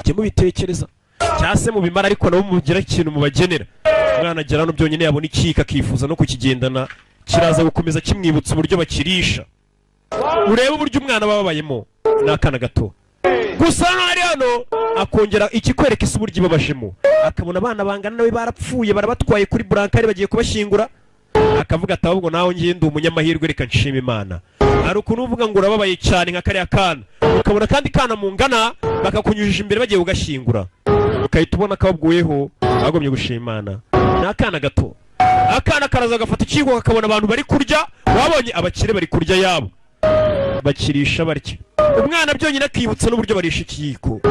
Cyo mubitekereza cyase mu bimara ariko nabo mugira ikintu mubagenera. Umwana agera no byonyine yabona ikika kifuza no kukigendana kiraza gukomeza kimwibutsa uburyo bakirisha. Urebe uburyo umwana bababayemo nakana gato. Gusa hari hano akongera ikikwereka isi uburyo babashemo akabona abana bangana nawe barapfuye barabatwaye kuri burankari bagiye kubashingura akavuga ati ahubwo naho ngiye ndi umunyamahirwe reka nshima Imana. Ari ukuntu uvuga ngo urababaye cyane nka kariya kana ukabona kandi kana mungana bakakunyujije imbere bagiye ugashingura ukahita ubona kababwiyeho agomye gushima Imana. Nakana gato akana karaza gafata ikigo kakabona abantu bari kurya wabonye abakire bari kurya yabo bakirisha barya. Umwana byonyine akibutsa n'uburyo barisha ikiyiko.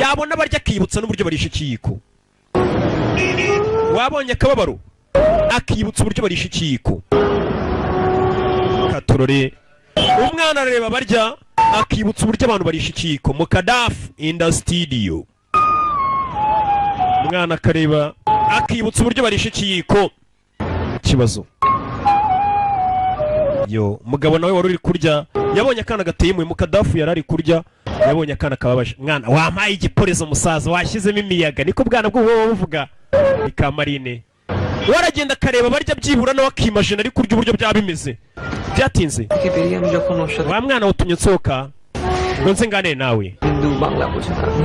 Yabona barya akibutsa n'uburyo barisha ikiyiko. Wabonye akababaro akibutsa uburyo barisha ikiyiko. Katorore umwana areba barya akibutsa uburyo abantu barisha ikiyiko. Mukadafu in the studio. Umwana akareba akibutsa uburyo barisha ikiyiko. Kibazo yo mugabo nawe wari uri kurya yabonye akana gateye mu Mukadafu yarari kurya yabonye akana kababaje. Mwana wamaye igiporezo musaza washyizemo imiyaga niko bwana bwo wowe uvuga ikamarine. Waragenda kareba barya byibura no wakimagine ari kurya uburyo byabimeze byatinze. Wa mwana utumye nsoka ngo nze ngane nawe.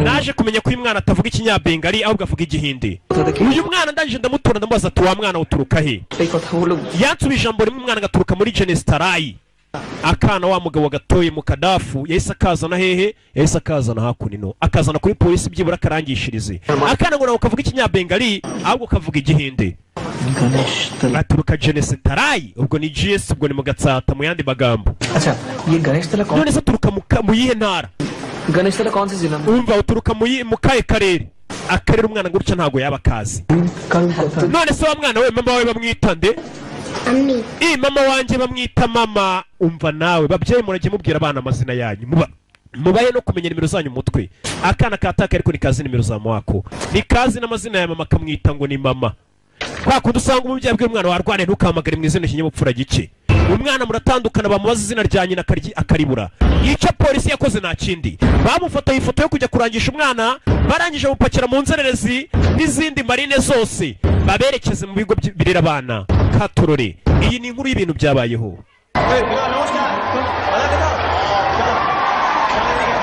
Naje kumenya ko uyu mwana atavuga ikinyabengali ahubwo avuga igihinde. Uyu mwana ndaje ndamutora ndamubaza ati wa mwana uturuka he? Yansubije ijambo rimwe umwana gaturuka muri Genestarayi. Akana wa mugabo gatoye Mukadafu yahise akazana hehe? Yahise akazana hakunino akazana kuri polisi byibura karangishirize. Akana ngo nawe kavuga ikinyabengali ahubwo kavuga igihinde. Aturuka Genestarayi ubwo ni GS ubwo ni mu Gatsata mu yandi magambo. Acha ye Ganesh tala kaun? None se turuka mu yihe ntara? Ganesh tala kaun se zila? Umva uturuka mu kahe karere? Akarere umwana gutya ntago yaba kazi. None se wa mwana we mama we bamwita nde? Ami. Mama wanje bamwita mama. Umva nawe babyeyi murage mubwira abana amazina yanyu mubaye no kumenya nimero zanyu mutwe. Akana kataka ariko ni kazi nimero za mwako ni kazi n'amazina ya mama kamwita ngo ni mama. Kwa kudusanga umubyeyi bwe umwana warwane ntukamagare mu izina kinyabupfura gice. Umwana muratandukana bamubaza izina rya nyina akaribura. Yica polisi yakoze nta kindi bamufata ifoto yo kujya kurangisha umwana barangije mupakira mu nzererezi n'izindi marine zose baberekeze mu bigo birera abana. Katorore iyi ni inkuru y'ibintu byabayeho.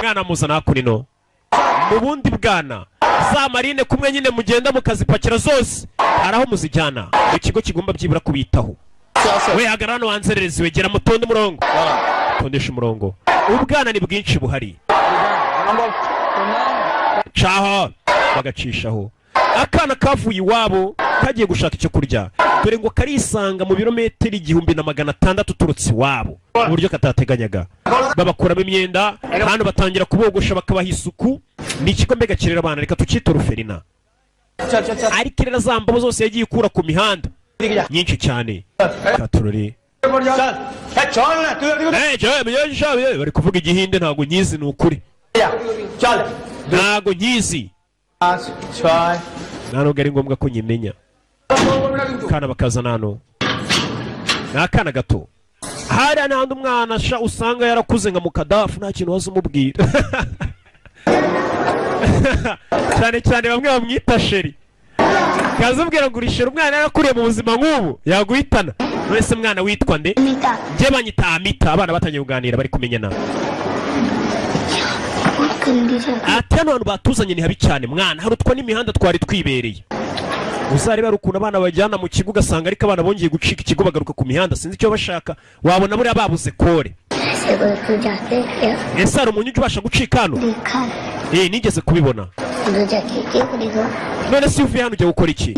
Mwana muzana hakunino mu bundi bwana za marine kumwe nyine mugenda mukazipakira zose araho muzijyana ikigo kigomba byibura kubitaho. We hagarano wanzererezi wegera mutonde umurongo tondesha umurongo. Ubwana ni bwinshi buhari caho bagacishaho. Akana kavuye iwabo kagiye gushaka icyo kurya dore ngo karisanga mu birometero 1600 turutse iwabo mu buryo katateganyaga. Babakuramo imyenda hano batangira kubogosha bakabaha isuku. Ni ikigo mbega kirera abana reka tukita Ruferina. Ari kirera zambabo zose yagiye ikura ku mihanda nyinshi cyane. Katorore bari kuvuga igihinde ntago nyizi ni ukuri ntago nyizi nano gari ngombwa ko nyimenya. Kana bakaza nano nakana gato hari n'andi umwana sha usanga yarakuze nka Mukadafu nta kintu wazo umubwira cyane cyane bamwe bamwita sheri kazubwira ngo urishira umwana yarakuriye mu buzima nk'ubu yaguhitana. Wese mwana witwa nde? Nje banyita Amita. Abana batangiye kuganira bari kumenyana. Ati hano abantu batuzanye ni habi cyane mwana harutwa n'imihanda twari twibereye. uzareba ari ukuntu abana bajyana mu kigo ugasanga ariko abana bongeye gucika ikigo bagaruka ku mihanda sinzi icyo bashaka wabona buriya babuze kore ese hari umuntu ujya ubasha gucika hano nigeze kubibona none si uvuye hano ujya gukora iki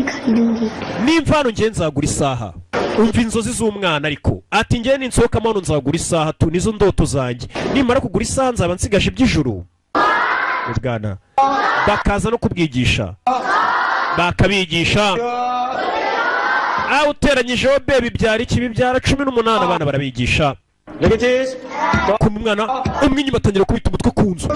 nimva hano ngiye nzagura isaha umva inzozi z'umwana ariko ati ngiye ninsohokamo hano nzagura isaha tu nizo ndoto zanjye nimara kugura isaha nzaba nsigaje iby'ijuru ubwana bakaza no kubwigisha bakabigisha uteranyijeho bebi byara iki bibyara 18 abana barabigisha kumva umwana umwe inyuma atangira kubita umutwe ku nzu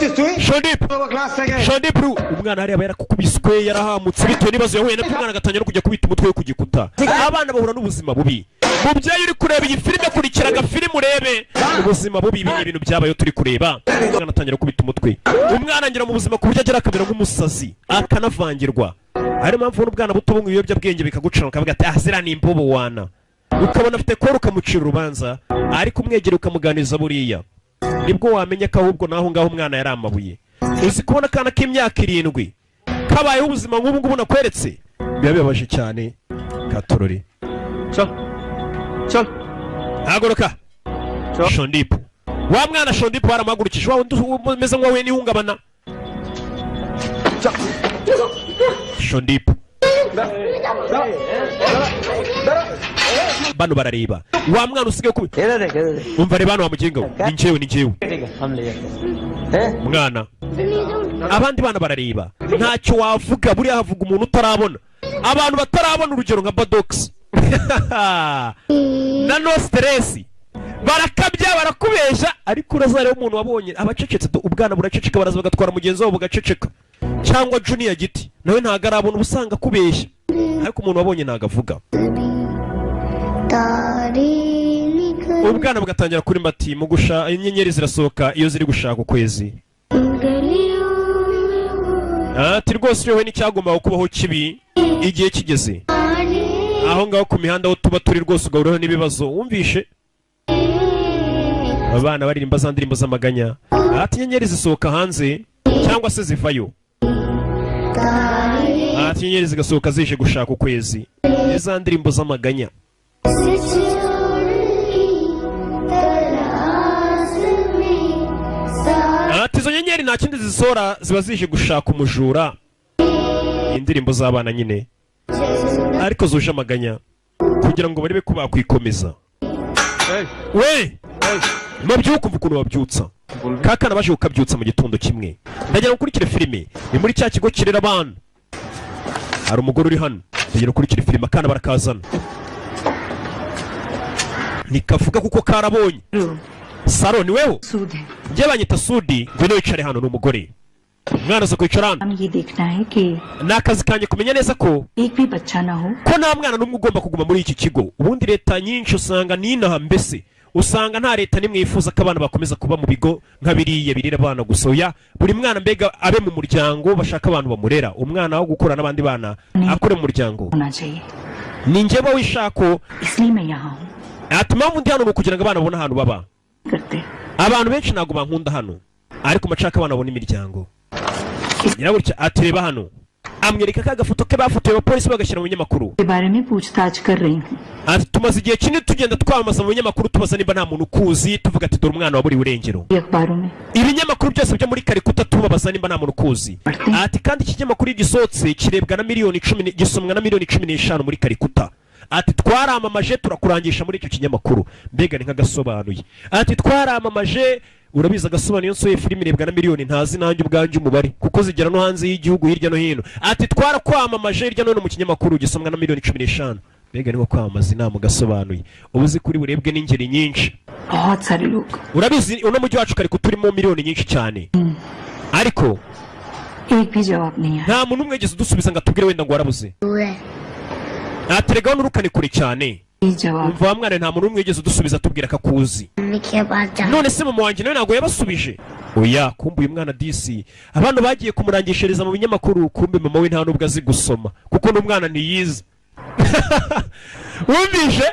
Shondip umwana hariya yarakukubiswe yarahamutse bitewe n'ibibazo yahuye nabyo umwana agatangira no kujya kubita umutwe we ku gikuta abana bahura n'ubuzima bubi mubyeyi uri kureba iyi filime kurikira agafilime urebe ubuzima bubi ibi ibintu byabayeho turi kureba umwana atangira kubita umutwe umwana agera mu buzima ku buryo agera akamera nk'umusazi akanavangirwa ari mpamvu n'ubwana buto bumwe ibiyobyabwenge bikagucana ukavuga ati zira ni imbobo wana ukabona afite kora ukamucira urubanza ariko umwegera ukamuganiza buriya nibwo wamenya ko ahubwo naho ngaho umwana yari amabuye uzi kubona akana k'imyaka 7 kabayeho ubuzima nk'ubu ngubu nakweretse biba bibabaje cyane katorori haguruka Shondip wa mwana Shondip baramagurukije wa umeze nk'uwahuye n'ihungabana Shondip bano barareba wa mwana usigaye kubi umva reba hano wa mugingo ni njyewe mwana abandi bana barareba ntacyo wavuga buriya havuga umuntu utarabona abantu batarabona urugero nka Badox na no stress barakabya barakubesha ariko urazareba umuntu wabonye abacecetse ubwana buraceceka baraza bagatwara mugenzi wabo bugaceceka cyangwa Junior Giti nawe ntago arabona ubusanga kubesha ariko umuntu wabonye ntago avuga ubwana bugatangira kuri mati mu gusha inyenyeri zirasohoka iyo ziri gushaka ukwezi ati rwose yewe n'icyagomba kubaho kibi igihe kigeze aho ngaho ku mihanda aho tuba turi rwose ugahuraho n'ibibazo wumvishe abana baririmba za ndirimbo z'amaganya ati inyenyeri zisohoka hanze cyangwa se zivayo ati inyenyeri zigasohoka zije gushaka ukwezi za ndirimbo z'amaganya ati izo nyenyeri nta kindi zisohora ziba zije gushaka umujura indirimbo z'abana nyine ariko zuje amaganya kugira ngo barebe ko bakwikomeza we mabyuka umva ukuntu wabyutsa kakana baje ukabyutsa mu gitondo kimwe ndagira gukurikira filime ni muri cya kigo kirera abana hari umugore uri hano ndagira gukurikira filime akana barakazana nikavuga kuko karabonye Saro ni wewe njye banyita Sudi ngwino wicare hano n'umugore umwana zo kwicara hano nakazi kanye kumenya neza ko ko nta mwana n'umwe ugomba kuguma muri iki kigo ubundi leta nyinshi usanga ninaha mbese usanga nta leta nimwe yifuza ko abana bakomeza kuba mu bigo nka biriya birira abana gusa oya buri mwana mbega abe mu muryango bashaka abantu bamurera umwana wo gukora n'abandi bana akore mu muryango ni njye bo wishako ati mpamvu ndi hano ni ukugira ngo abana babone ahantu baba abantu benshi ntabwo bankunda hano ariko macaka abana babona imiryango nyiragutya atureba hano amwereka ka gafoto ke bafotoye abapolisi bagashyira mu binyamakuru ati tumaze igihe kinini tugenda twamamaza mu binyamakuru tubaza niba nta muntu ukuzi tuvuga ati dore umwana waburiwe irengero ibinyamakuru byose byo muri Kalikuta tubabaza niba nta muntu ukuzi ati kandi iki kinyamakuru gisohotse kirebwa na miliyoni 10 gisomwa na miliyoni 15 muri Kalikuta ati twaramamaje turakurangisha muri icyo kinyamakuru mbega ni nk'agasobanuye ati twaramamaje urabiza agasobanuye nsoye filime irebwa na miliyoni ntazi nanjye ubwanjye umubare kuko zigera no hanze y'igihugu hirya no hino ati twarakwamamaje hirya no hino mu kinyamakuru gisomwa na miliyoni 15 mbega ni kwamamaza inama gasobanuye ubuzi kuri burebwe n'ingeri nyinshi urabizi uno mujyi wacu kari kuturimo miliyoni nyinshi cyane ariko nta muntu umwe yigeze udusubiza ngo atubwire wenda ngo warabuze nateregaho n'urukane kure cyane umva mwana nta muntu umwe yigeze udusubiza atubwira ko akuzi none se mama wanjye nawe ntabwo yabasubije oya kumbe uyu mwana disi abantu bagiye kumurangishiriza mu binyamakuru kumbe mama we nta nubwo azi gusoma kuko n'umwana ntiyize wumvishe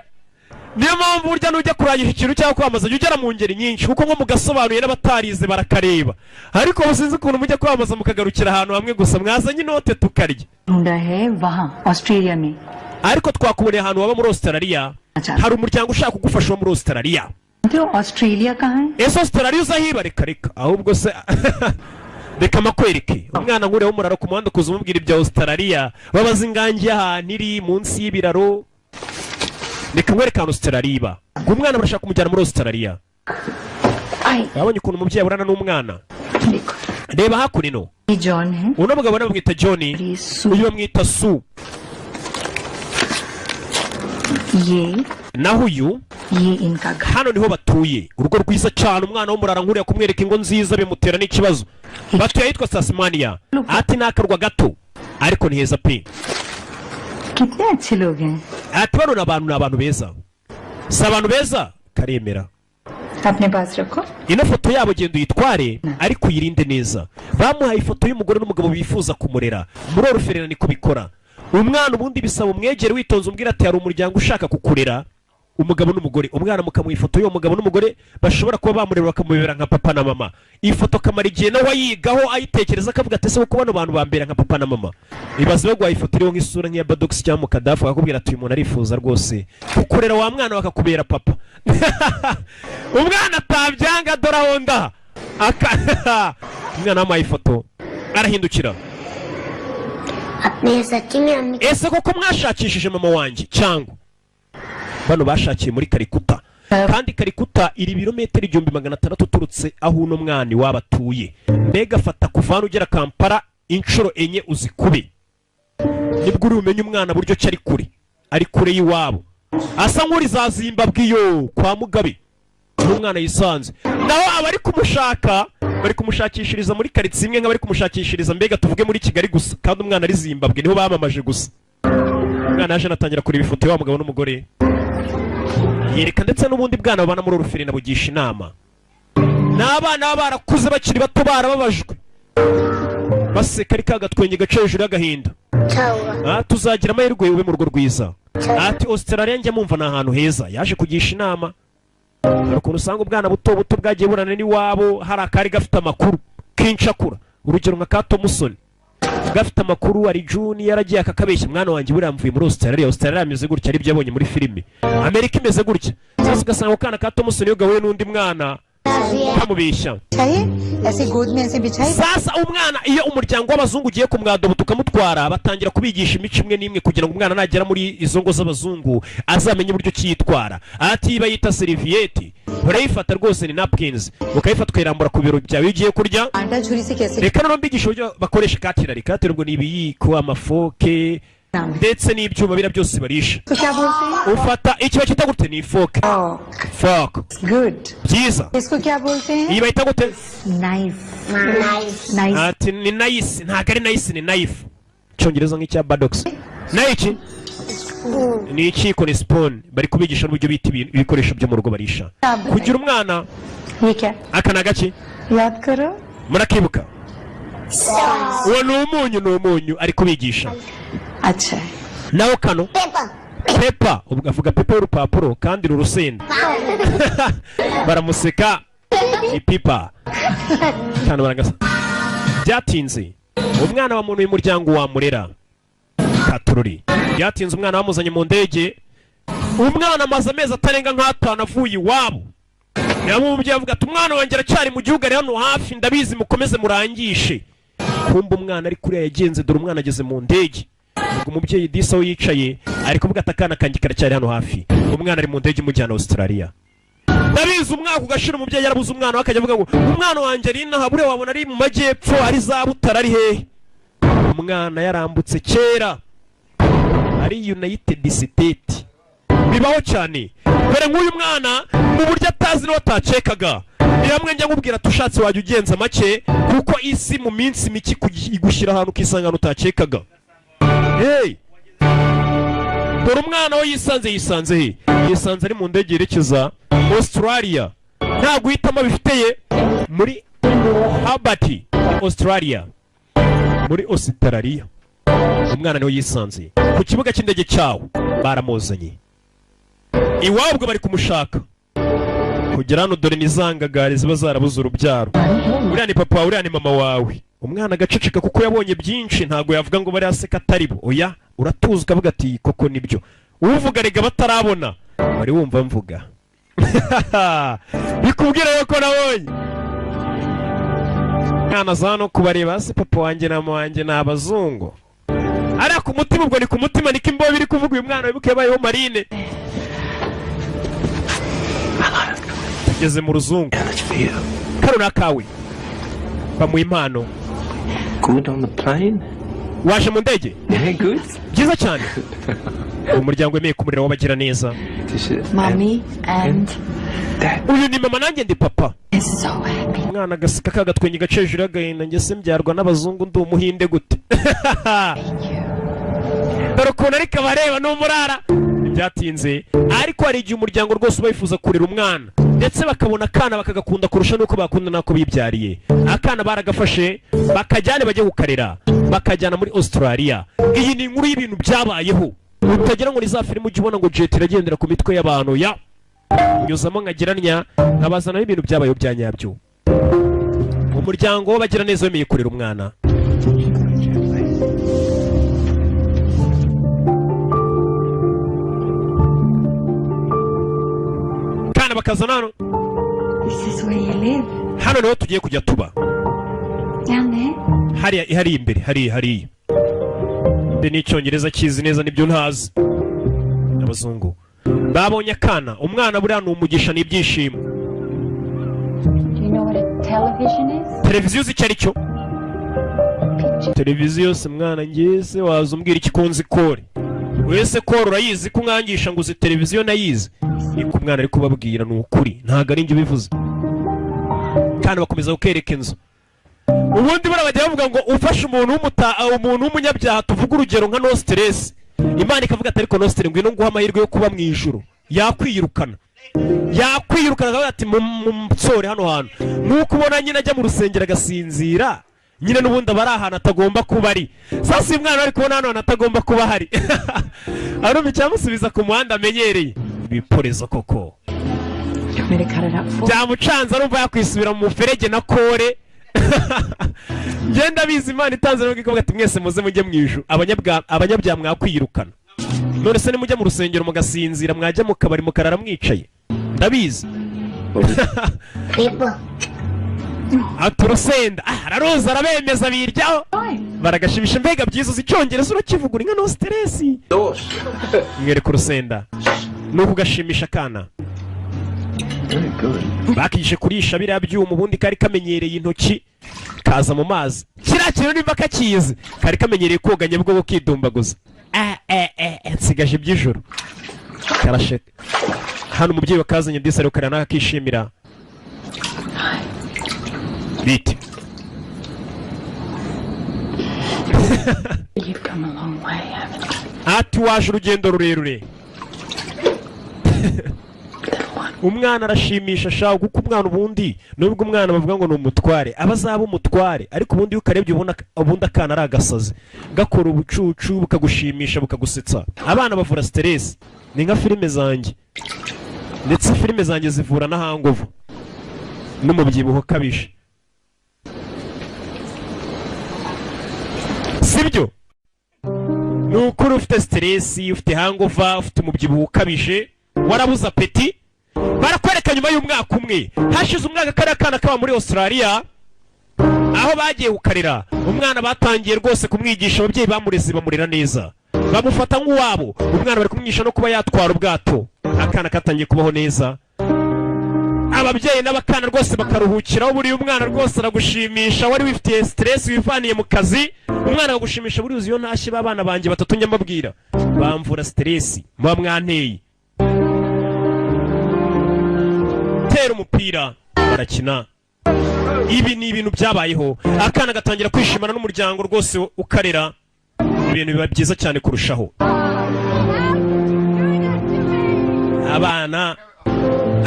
niyo mpamvu burya nujya kurangisha ikintu cyangwa kwamaza jya ugera mu ngeri nyinshi kuko nko mugasobanuye n'abatarize barakareba ariko musinzi ukuntu mujya kwamaza mukagarukira ahantu hamwe gusa mwazanye inote tukarya ढूंढा है वहाँ ऑस्ट्रेलिया में ariko twakuboneye ahantu waba muri Australia hari umuryango ushaka kugufasha wo muri Australia तो ऑस्ट्रेलिया कहाँ है ese Australia uzahiba reka ahubwo se reka makwereke umwana nkure wo muraro ku muhanda kuza umubwira ibya Australia babaza ingangi y'ahantu iri munsi y'ibiraro reka nkwereke ahantu Australia iba umwana barashaka kumujyana muri Australia yabonye ukuntu umubyeyi aburana n'umwana reba hakurino ये जॉन है uno mugabo bamwita John uyu bamwita Sue ये naho uyu इनका घर hano niho batuye urugo rwiza cyane umwana wo murara nkuriya kumwereka ingo nziza bimutera n'ikibazo batuye ahitwa Tasmania ati nakarwa gato ariko ni heza pe कितने अच्छे लोग हैं ati bano ni abantu beza si abantu beza karemera अपने पास रखो ino foto yabo genda uyitware ariko uyirinde neza bamuhaye ifoto y'umugore n'umugabo bifuza kumurera muri oruferina niko bikora umwana ubundi bisaba umwegere witonze umbwira ati hari umuryango ushaka kukurera umugabo n'umugore umwana mukamuha ifoto y'uwo mugabo n'umugore bashobora kuba bamurera bakamubera nka papa na mama iyi foto kamara igihe nawe ayigaho ayitekereza akavuga ati ese kuko bano bantu bambera nka papa na mama ibaze baguhaye ifoto iriho nk'isura nk'iya Badox cyangwa Mukadafu akakubwira ati uyu muntu arifuza rwose kukurera wa mwana bakakubera papa umwana atabyanga dore aho nda umwana wamuhaye ifoto arahindukira ese koko mwashakishije mama wanjye cyangwa bano bashakiye muri Kalikuta kandi Kalikuta iri ibirometero 1600 turutse aho uno mwani wabatuye mbega fata kuvana ugera Kampala inshuro enye uzikube nibwo uri umenye umwana buryo cyari kure y'iwabo asa nk'uri za Zimbabwe yo kwa Mugabe umwana yisanze naho abari kumushaka bari kumushakishiriza muri karitsiye imwe nk'abari kumushakishiriza mbega tuvuge muri Kigali gusa kandi umwana ari Zimbabwe niho bamamaje gusa umwana yaje natangira kureba ifoto y'uwo mugabo n'umugore yereka ndetse n'ubundi bwana babana muri Oruferina bugisha inama n'abana barakuze bakiri bato barababajwe baseka ari kagatwenge gace hejuru y'agahinda tuzagira amahirwe ube mu rugo rwiza ati Australia njya mumva ni ahantu heza yaje kugisha inama hari ukuntu usanga ubwana buto bwagiye burana n'iwabo hari akari gafite amakuru k'incakura urugero nka ka Thompson gafite amakuru ari June yaragiye akakabeshya mwana wanjye buriya mvuye muri Australia ameze gutya ari byo yabonye muri filime Amerika imeze gutya sasa ugasanga ukana ka Thompson yo gahuye n'undi mwana kamubeshya sasa umwana iyo umuryango w'abazungu ugiye kumwadobo tukamutwara batangira kubigisha imico imwe n'imwe kugira ngo umwana nagera muri izo ngo z'abazungu azamenye uburyo cyitwara ati bayita serviette urayifata rwose ni napkins ukayifata ukayirambura ku biro byawe ugiye kurya reka none mbigisha uburyo bakoresha katirari ubwo ni ibiyiko amafoke ndetse n'ibyuma bira byose barisha ufata ikiba kita gute ni fork byiza iyi bayita gute ati ni nice ntabwo ari nice ni knife cyongereza nk'icya Badox niki ni ikiko ni spoon bari kubigisha n'uburyo bita ibikoresho byo mu rugo barisha kugira umwana akana gake murakibuka uwo ni umunyu ari kubigisha अच्छा naho kano pepa ubwo avuga pepa y'urupapuro kandi rurusenda baramuseka ipipa kandi baragasa byatinze umwana wa muntu y'umuryango wamurera katururi byatinze umwana bamuzanye mu ndege umwana amaze amezi atarenga nk'atanu avuye iwabo niyo umubyeyi avuga ati umwana wanjye aracyari mu gihugu ari hano hafi ndabizi mukomeze murangishe kumba umwana ari kuriya yagenze dore umwana ageze mu ndege umubyeyi disa we yicaye ari kuvuga ati akana kanjye karacyari hano hafi umwana ari mu ndege imujyana Australia ndabizi umwaka ugashira umubyeyi yarabuze umwana akajya avuga ngo umwana wanjye ari inaha buriya wabona ari mu majyepfo ari za Butare ari hehe umwana yarambutse kera ari United States bibaho cyane dore nk'uyu mwana mu buryo atazi n'uwo atacekaga niramwe njya nkubwira tushatse wajya ugenza make kuko isi mu minsi miki igushyira ahantu ukisangana utacekaga hey dore umwana we yisanze he yisanze ari mu ndege yerekeza Australia nta guhitamo bifiteye muri Albert Australia muri Australia umwana niwe yisanze ku kibuga cy'indege cyawo baramuzanye iwabwo bari kumushaka kugera hano dore nizangagare ziba zarabuze urubyaro uriya ni papa wawe uriya ni mama wawe umwana agaceceka kuko yabonye byinshi ntago yavuga ngo bari aseka atari bo oya uratuza ukavuga ati koko nibyo uvuga rega batarabona bari wumva mvuga bikubwira yuko nabonye mwana za no kubareba se papa wanjye na mama wanjye ni abazungu ari ku mutima ubwo ni ku mutima niko imbobe biri kuvuga uyu mwana wibuke yabayeho Marine tugeze mu ruzungu karo nakawe bamuha impano Good on the plane? waje mu ndege Yeah, good. byiza cyane umuryango wemeye kumurera w'abagira neza Mommy and uyu ni mama nanjye ndi papa is so happy. umwana agaseka kagatwenye gacejuru agahinda njye se mbyarwa n'abazungu ndi umuhinde gute dore ukuntu ariko abareba n'umurara ntibyatinze ariko hari igihe umuryango rwose uba wifuza kurera umwana ndetse bakabona akana bakagakunda kurusha nuko bakunda nako bibyariye akana baragafashe bakajyane bajye kukarera bakajyana muri Australia iyi ni inkuru y'ibintu byabayeho utagira ngo ni za filime ujye ubona ngo jet iragendera ku mitwe y'abantu ya nyuzamo nkageranya nkabazanaho ibintu byabayeho bya nyabyo umuryango w'abagira neza wemeye kurera umwana kana bakazana hano This is where you live. hano niho tugiye kujya tuba Down there? hari imbere hariya mbe n'icyongereza kizi neza nibyo ntazi abazungu babonye akana umwana buriya ni umugisha n'ibyishimo Do you know what a television is? televiziyo uzi icyo ari cyo televiziyo se mwana ngese waza umbwira ikikunzi kore wese kore urayizi ko umwangisha ngo uzi televiziyo nayizi niko umwana ari kubabwira ni ukuri ntabwo ari njye ubivuze kandi bakomeza kukereka inzu ubundi buriya bajya bavuga ngo ufashe umuntu w'umunyabyaha tuvuga urugero nka no stress imana ikavuga ati ariko no stress ngwino nguha amahirwe yo kuba mu ijuru yakwirukana akavuga ati munsore hano hantu nuko ubona nyine ajya mu rusengero agasinzira nyine n'ubundi aba ari ahantu atagomba kuba ari sasa uyu mwana ari kubona hano hantu atagomba kuba hari arumva icyamusubiza ku muhanda amenyereye biporeza koko byamucanze arumva yakwisubira mu muferege na kore ngenda bizi imana itanze n'ubwo ikavuga ati mwese muze mujye mu ijuru abanyabyaha mwakwirukana none se nimujya mu rusengero mugasinzira mwajya mu kabari mukarara mwicaye ndabizi ati urusenda araruza arabemeza biryaho baragashimisha mbega byiza uzi icyongereza urakivugura inka no stress mwereka urusenda ni ukugashimisha akana bakije kurisha biriya byuma ubundi kari kamenyereye intoki kaza mu mazi kiriya kintu nimba kakizi kari kamenyereye koga nyabwo kidumbaguza nsigaje iby'ijoro karasheka hano umubyeyi wakazanye disi ariko karana akishimira biti ati waje urugendo rurerure umwana arashimisha shaho kuko umwana ubundi nubwo umwana bavuga ngo ni umutware aba azaba umutware ariko ubundi ukarebye ubundi akana ari agasazi gakora ubucucu bukagushimisha bukagusetsa abana bavura stress ni nka filime zanjye ndetse filime zanjye zivura na hangover n'umubyibuho kabije sibyo nukuri ufite stress ufite hangover ufite umubyibuho ukabije warabuza apeti barakwereka nyuma y'umwaka umwe hashize umwaka kariya kana kaba muri Australia aho bagiye gukarira umwana batangiye rwose kumwigisha ababyeyi bamureze bamurera neza bamufata nk'uwabo umwana bari kumwigisha no kuba yatwara ubwato akana katangiye kubaho neza ababyeyi n'abakana rwose bakaruhukiraho buriya umwana rwose aragushimisha wari wifitiye stress wivaniye mu kazi umwana agushimisha buri uzi iyo ntashye babana banjye batatu njya mbabwira bamvura stress muba mwanteye tera umupira barakina ibi ni ibintu byabayeho akana gatangira kwishimana n'umuryango rwose ukarera ibintu biba byiza cyane kurushaho abana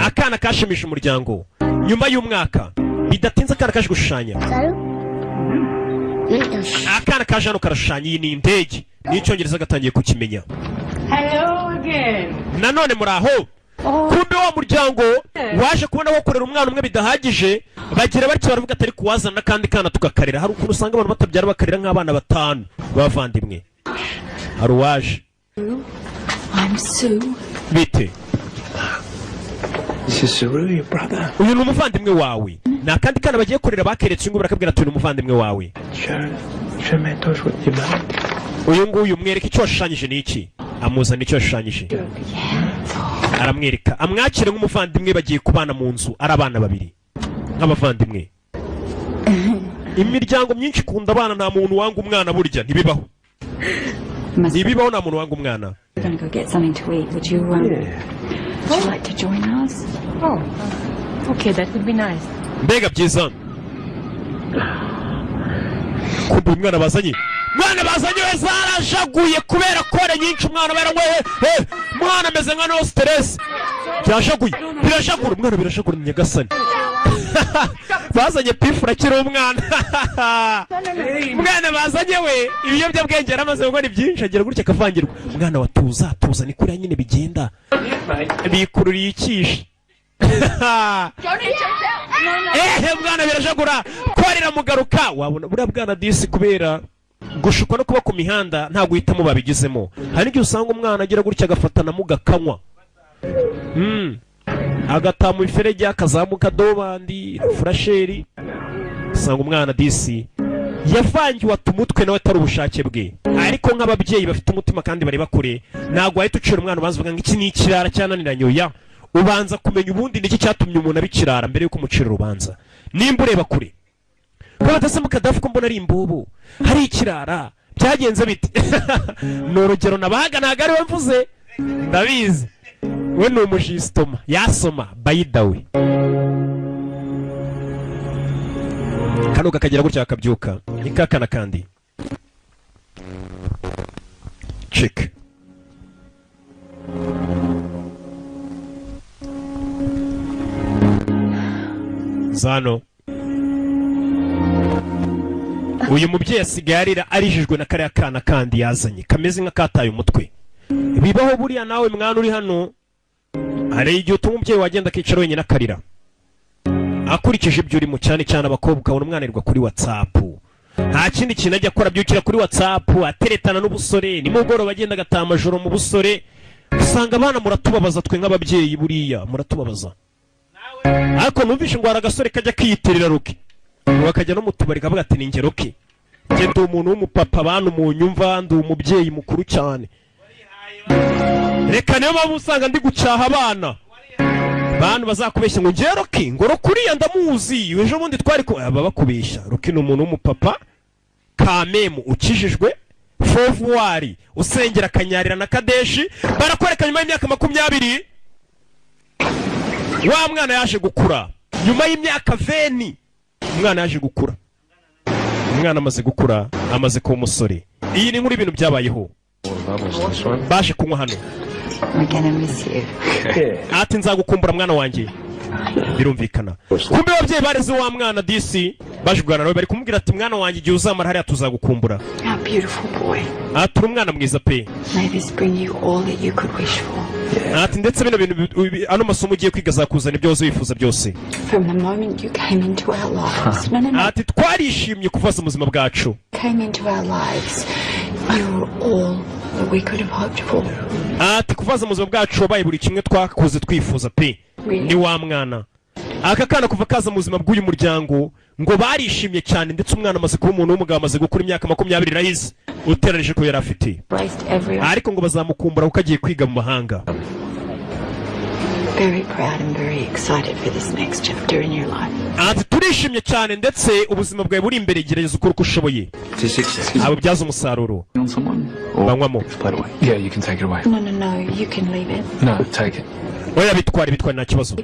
akana kashimisha umuryango nyuma y'umwaka bidatinze akana kaje gushushanya akana kaje hano karashushanya iyi ni indege n'icyongereza gatangiye kukimenya nanone muri aho kumbe wa muryango waje kubona wokorera umwana umwe bidahagije bagira batyo baravuga atari kuwazana kandi kana tugakarira hari ukuntu usanga abantu batabyara bakarira nk'abana batanu bavandimwe hari uwaje I'm Sue. bite This is Saru, your brother. uyu ni umuvandimwe wawe ni akandi kana bagiye korera bakeretse ngo barakabwira ati uyu ni umuvandimwe wawe Show me those what you made. uyu nguyu mwereka icyo washushanyije ni iki amuzana icyo yashushanyije aramwereka amwakire nk'umuvandimwe bagiye kubana mu nzu ari abana babiri nk'abavandimwe imiryango myinshi ikunda abana nta muntu wanga umwana burya ntibibaho ntibibaho nta muntu wanga umwana We're going to go get something to eat. Would you like to join us? Oh, okay, that would be nice. mbega byiza kumva uyu mwana bazanye we zarashaguye kubera kore nyinshi umwana baranyweye umwana ameze nka no stress byashaguye birashagura umwana birashagura nyagasani bazanye pifura kiri umwana umwana bazanye we ibiyobyabwenge yaramaze gukora byinshi agira gutya akavangirwa umwana watuza ni kuriya nyine bigenda bikururiye ikishi mwana birashagura kwarira mugaruka wabona buriya bwana disi kubera gushukwa no kuba ku mihanda nta guhitamo babigizemo hari n'igihe usanga umwana agira gutya agafatana mu gakanywa agataha mu iferege akazamuka dobandi furasheri usanga umwana disi yavangiwe ata umutwe nawe atari ubushake bwe ariko nk'ababyeyi bafite umutima kandi bareba kure ntabwo wahita ucira umwana ubanza uvuga ngo iki ni ikirara cyananiranye oya ubanza kumenya ubundi niki cyatumye umuntu abikirara mbere yuko umucira urubanza nimba ureba kure kabata mu kadafu ko mbona ari imbubu hari ikirara byagenze bite ni urugero nabaga ntabwo ari we mvuze ndabizi we ni umujisitoma yasoma bayidawe kano kakagira gutya kakabyuka ni kakana kandi cek zano uyu mubyeyi asigaye arira arijijwe na kariya kana kandi yazanye kameze nk'akataye umutwe bibaho buriya nawe mwana uri hano hari igihe utuma umubyeyi wagenda akicara wenyine akarira akurikije ibyo urimo cyane cyane abakobwa ukabona umwana arirwa kuri WhatsApp nta kindi kintu ajya akora byukira kuri WhatsApp ateretana n'ubusore nimugoroba agenda agataha amajoro mu busore usanga abana muratubabaza twe nk'ababyeyi buriya muratubabaza ariko numvishe ngo hari agasore kajya kiyitirira Roki bakajya no mu tubari kavuga ati ni ngero ki njye ndi umuntu w'umupapa abantu mu nyumva ndi umubyeyi mukuru cyane reka niyo mpamvu usanga ndi gucaha abana bantu bazakubeshya ngo njye Roki ngo Rokuriya ndamuzi ejo bundi twari ko aba bakubeshya Roki ni umuntu w'umupapa kamemu ukijijwe fovuwari usengera akanyarira na kadeshi barakwereka nyuma y'imyaka 20 wa mwana yaje gukura nyuma y'imyaka 20 umwana yaje gukura umwana amaze gukura amaze kuba umusore iyi ni nkuru ibintu byabayeho baje kunywa hano ati nzagukumbura mwana wanjye birumvikana kumbe ababyeyi bareze wa mwana disi baje kuganira nawe bari kumubwira ati mwana wanjye igihe uzamara hariya tuzagukumbura ati uri umwana mwiza pe ati ndetse bino bintu ano masomo ugiye kwiga azakuzana ibyo wazo wifuza byose ati twarishimye kuvaza mu buzima bwacu ati kuvaza mu buzima bwacu wabaye buri kimwe twakuze twifuza pe ni wa mwana aka kana kuva kaza mu buzima bw'uyu muryango ngo barishimye cyane ndetse umwana amaze kuba umuntu w'umugabo amaze gukura imyaka 20 rayize uteranije ko yari afite ariko ngo bazamukumbura kuko agiye kwiga mu mahanga ati turishimye cyane ndetse ubuzima bwawe buri imbere gerageza ukora uko ushoboye abo byaza umusaruro banywamo oya bitware nta kibazo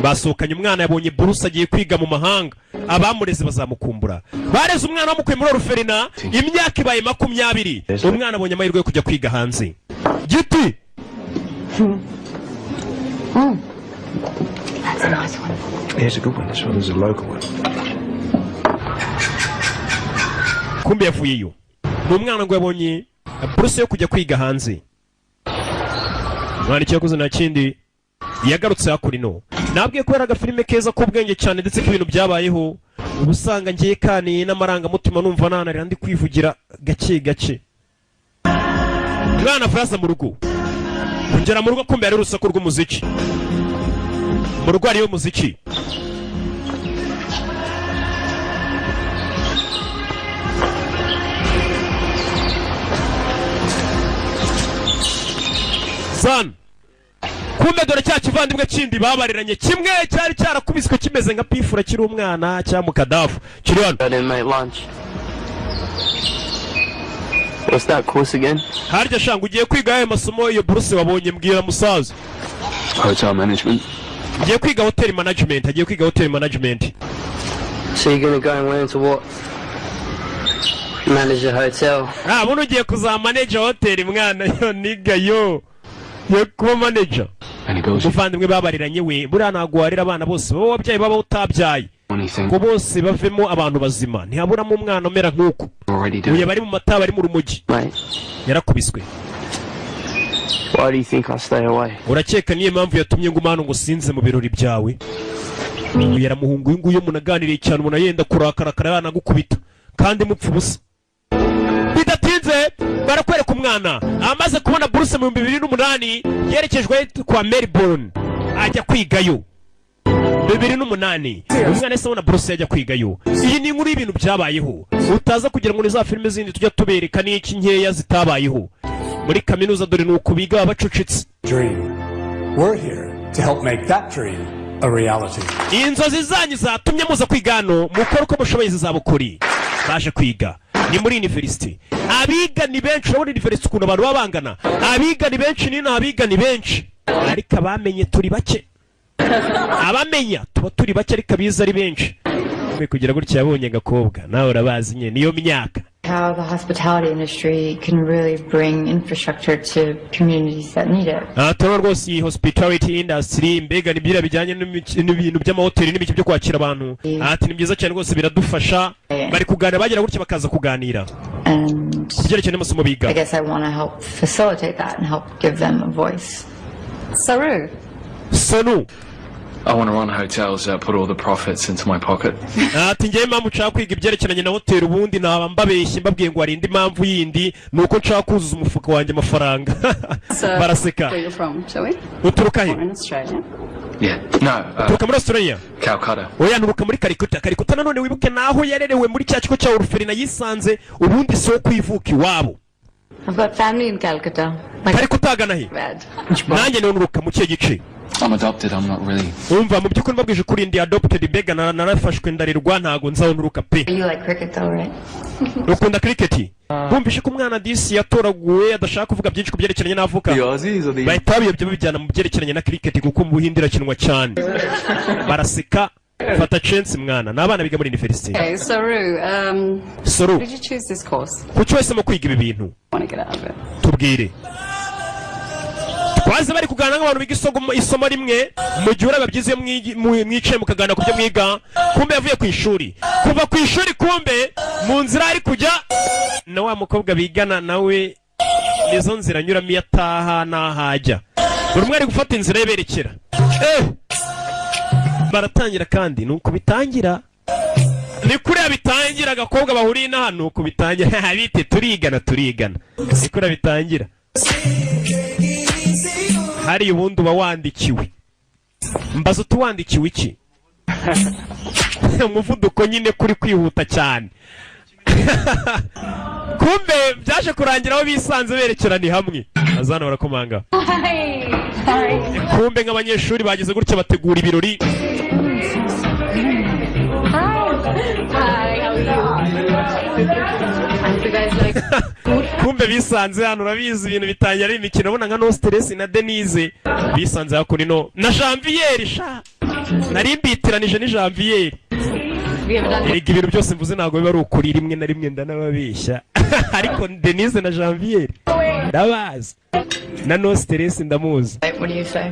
basohokanye umwana yabonye buruse agiye kwiga mu mahanga abamureze bazamukumbura bareze umwana bamukuye muri oruferina imyaka ibaye 20 umwana abonye amahirwe yo kujya kwiga hanze giti That's a nice one. Here's a good one. This one's a local one. kumbe yavuyeyo ni umwana ngo yabonye buruse yo kujya kwiga hanze mwana icyo yakoze nta kindi yagarutse hakuri no nabwiye ko yari agafilime keza k'ubwenge cyane ndetse k'ibintu byabayeho ubu usanga ngiye kaniye n'amarangamutima numva nanarira ndi kwivugira gake gake mwana Frasa mu rugo kugera mu rugo kumbe yari urusaku rw'umuziki mu rugo hariyo muziki San kumbe dore cya kivandimwe kindi babariranye kimwe cyari cyarakubiswe kimeze nka pifura kiri umwana cya mukadafu kiri hano What's that course again? harya shanga ugiye kwiga ayo masomo iyo buruse wabonye mbwira musaza Hotel management. agiye kwiga hotel management agiye kwiga hotel management So you're gonna go and learn to what? Manage a hotel. buno ugiye kuzamanage hotel mwana yo niga yo kuba manager umuvandimwe babariranye we buriya ntabwo warira abana bose baba wabyaye baba utabyaye ngo bose bavemo abantu bazima ntihaburamo umwana umera nk'uko uyu bari mu mata bari mu rumogi yarakubiswe Why do you think I stay away? urakeka niyo mpamvu yatumye ngo umwana ngo sinze mu birori byawe uyu yaramuhungu uyu nguyu umuntu aganiriye cyane umuntu yenda kurakarakara yanagukubita kandi mupfa ubusa bidatinze barakwereka umwana amaze kubona buruse mu 2008 yerekejwe kwa Melbourne ajya kwigayo 2008 umwana ese abona buruse yajya kwigayo iyi ni inkuru y'ibintu byabayeho utaza kugira ngo ni za filime zindi tujya tubereka n'iki nkeya zitabayeho muri kaminuza dore nuko biga babacucitse We're here to help make that dream a reality. inzozi zanyu zatumye muza kwigano mukora uko mushoboye zizabukuri baje kwiga ni muri university abiga ni benshi urabona university ukuntu abantu babangana abiga ni benshi ni abiga ni benshi ariko abamenye turi bake abamenya tuba turi bake ariko abiza ari benshi kwe kugira gutya yabonye gakobwa nawe urabazi nye niyo myaka How the hospitality industry can really bring infrastructure to communities that need it. turabona rwose iyi hospitality industry mbega ni byira bijyanye n'ibintu by'amahoteli n'ibiki byo kwakira abantu ati ni byiza cyane rwose biradufasha bari kuganira bagira gutya bakaza kuganira kubyerekeye n'amasomo biga I guess I want to help facilitate that and help give them a voice. Saru. Sonu I want to run hotels that put all the profits into my pocket. ati ngiye mpamvu nshaka kwiga ibyerekeranye na hoteli ubundi naba mbabeshye mbabwiye ngo hari indi mpamvu yindi nuko nshaka kuzuza umufuka wanjye amafaranga baraseka uturuka he Yeah, no. uturuka muri Australia Calcutta. oya nturuka muri Calcutta nanone wibuke naho yarerewe muri cya kigo cya Orphelina yisanze ubundi so kwivuka iwabo I've got family in Calcutta. Calcutta agana he nanjye nturuka mu kiye gice I'm adopted, I'm not really. umva mu by'ukuri mbabwije kuri ndi adopted bega narafashwe ndarirwa ntago nzaho nturuka pe You like cricket though, right? ukunda cricket bumvishe ko umwana disi yatoraguwe adashaka kuvuga byinshi ku byerekeranye n'avuka bahita babiyobya babijyana mu byerekeranye na cricket kuko mu buhindira kinwa cyane baraseka fata chance mwana n'abana biga muri university. Okay, Saru, Saru, did you choose this course? kuki wahisemo kwiga ibi bintu Want to get out of it? tubwire twaze bari kuganira nk'abantu biga isomo rimwe mu gihe uraba byize mwicaye mukaganira ku byo mwiga kumbe yavuye ku ishuri kuva ku ishuri kumbe mu nzira ari kujya na wa mukobwa bigana nawe nizo nzira anyuramo iyo ataha n'ahajya buri umwe ari gufata inzira ye berekera baratangira kandi nuko bitangira ni kuriya bitangira agakobwa bahuriye na hano nuko bitangira bite turigana ni kuriya bitangira hari ubundi uba wandikiwe mbaza utuwandikiwe iki umuvuduko nyine kuri kwihuta cyane kumbe byaje kurangira aho bisanze berekerani hamwe azana barakomanga kumbe nk'abanyeshuri bagize gutya bategura ibirori kumbe bisanze hano urabizi ibintu bitangira ari imikino ubona nka no stress na Denise bisanze hakurino na Janvier sha nari mbitiranije ni Janvier erega ibintu byose mvuze ntago biba ari ukuri rimwe na rimwe ndanababeshya ariko Denise na Janvier ndabazi na no stress ndamuzi. What do you say?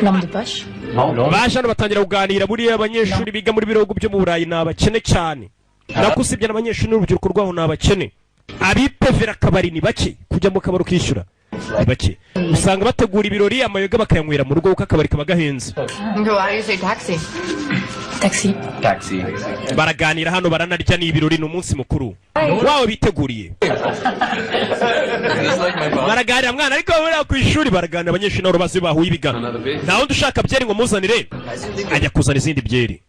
Nom de poche? Baje hano batangira kuganira buriya abanyeshuri biga muri birogo byo mu Burayi n'abakene cyane nakusibye n'abanyeshuri n'urubyiruko rwaho n'abakene abipevera kabari ni bake kujya mu kabaro kishyura bake usanga bategura ibirori amayoga bakayanywera mu rugo kuko akabari kaba gahenze. Why do you say taxi? Taxi. Baraganira hano baranarya ni ibirori n'umunsi mukuru wawe biteguriye. Baraganira mwana ariko bari ku ishuri baraganira abanyeshuri n'abo bazi bahuye ibigano. Naho dushaka byeri ngo muzanire ajya kuzana izindi byeri.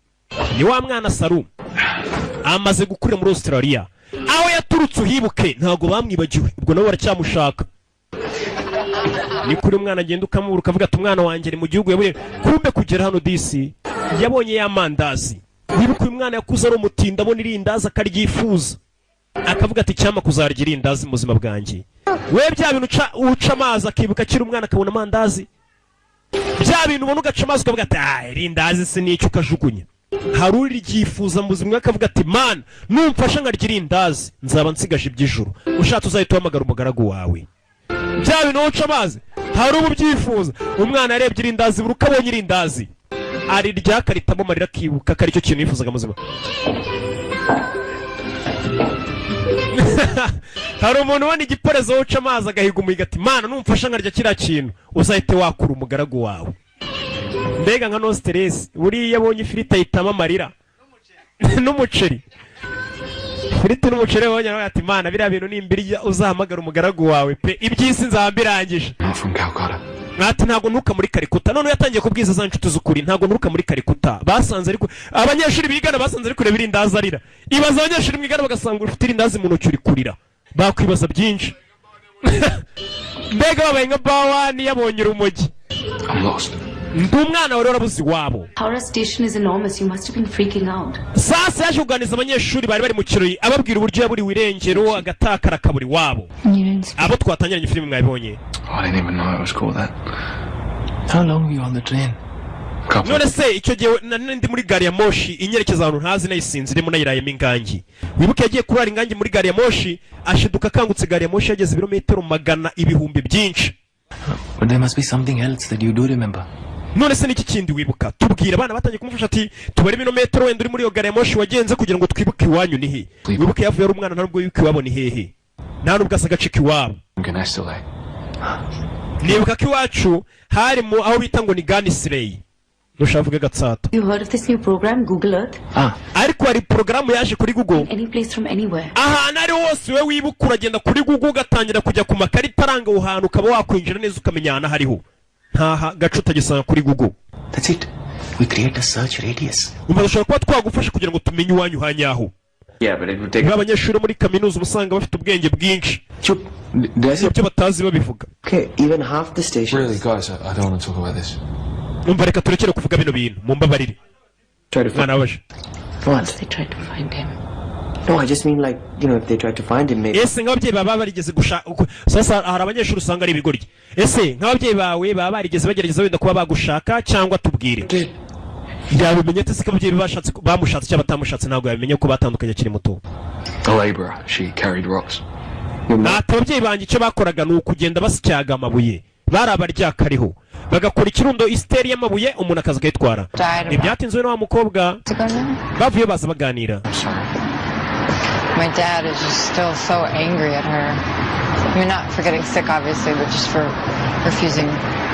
Ni wa mwana Saru amaze gukurira muri Australia aho yaturutse uhibuke ntago bamwibagiwe ubwo nabo baracyamushaka. Ni kuri umwana agenda ukamubura ukavuga ati umwana wanjye ari mu gihugu yabuye kumbe kugera hano DC yabonye yamandazi. Wibuka uyu mwana yakuze ari umutinda abona irindazi akaryifuza akavuga ati cyama kuzarya irindazi mu buzima bwanjye. We bya bintu uca amazi akibuka kiri umwana akabona amandazi bya bintu ubona ugaca amazi ukavuga ati irindazi se n'icyo ukajugunya. Hari uryifuza mu buzima akavuga ati man numfasha nkarya irindazi nzaba nsigaje iby'ijuru ushatse uzahita uhamagara umugaragu wawe. Bya bintu uca amazi hari ububyifuza umwana yarebye irindazi buri ukabonye irindazi ari ryakaritamo marira kibuka kari cyo kintu yifuzaga muzima. Hari umuntu ubona igiporezo uca amazi agahiga umuhiga ati mana numfasha nkarya kiriya kintu uzahite wakura umugaragu wawe. Mbega nka no stress buriya abonye ifiriti ayitama amarira n'umuceri ifiriti n'umuceri wabonye ati mana biriya bintu nimbirya uzahamagara umugaragu wawe pe iby'isi nzambirangije. Ati ntago ntuka muri Kalikuta none yatangiye kubwiza za nshuti z'ukuri ntago ntuka muri Kalikuta basanze ariko abanyeshuri bigana basanze ariko kureba irindazi arira. Ibaza abanyeshuri mwigana bagasanga ufite irindazi mu ntoki uri kurira bakwibaza byinshi. Mbega babaye nka bawani yabonye urumogi. Ndi umwana wari warabuze iwabo. Howrah station is enormous. You must have been freaking out. Sasa yaje kuganiza abanyeshuri bari mu kirori ababwira uburyo yaburi wirengero agatakara kaburi wabo. Abo twatangiranye filime mwabibonye. I didn't even know it was called that. How long were you on the train? None se icyo gihe ndi muri gari ya moshi inyerekeza ahantu ntazi nayisinziremo nayirayemo ingangi. Wibuke yagiye kurara ingangi muri gari ya moshi ashiduka akangutse gari ya moshi yageze ibirometero magana ibihumbi byinshi. But there must be something else that you do remember. None se niki kindi wibuka tubwira abana batangiye kumufasha ati tubare ibirometero wenda uri muri yo gari ya moshi wagenze kugira ngo twibuke iwanyu ni he. Wibuke yavuye ari umwana ntabwo yibuke iwabo ni hehe nta nubwo asagacika iwabo. Nibuka ko iwacu hari mu aho bita ngo ni Ganisirey nushavuga Gatsata. You heard of this new program Google Earth? Ariko hari programu yaje kuri Google Any place from anywhere. Nari hose we wibuka uragenda kuri Google ugatangira kujya ku makarita aranga uhantu ukaba wakwinjira neza ukamenya ahantu hariho ntaha gace utagisanga kuri Google. That's it. We create a search radius. Umbashaka kuba twagufasha kugira ngo tumenye iwanyu hanyaho. Yeah, but it would take. Abanyeshuri muri kaminuza ubusanga bafite ubwenge bwinshi. Ibyo batazi babivuga. Okay, even half the stations. Really, guys, I don't want to talk about this. Numva reka turekere kuvuga bino bintu mumbabarire. Mwana waje. Once they tried to find him. No, I just mean like, you know, if they tried to find him maybe. Ese nk'ababyeyi baba barigeze gushaka sasa hari abanyeshuri usanga ari ibigoryi. Ese nk'ababyeyi bawe baba barigeze bagerageza wenda kuba bagushaka cyangwa tubwire. Yabimenye tese kababyeyi bashatse bamushatse cyangwa batamushatse ntabwo yabimenye ko batandukanye kiri muto. A laborer, she carried rocks. Ababyeyi banjye icyo bakoraga ni ukugenda basyaga amabuye. Barabaryakariho bagakora ikirundo isteri y'amabuye umuntu akaza akayitwara. Ibyatinzwe n'wa mukobwa bavuye baza baganira. My dad is just still so angry at her. I mean, not for getting sick, obviously, but just for refusing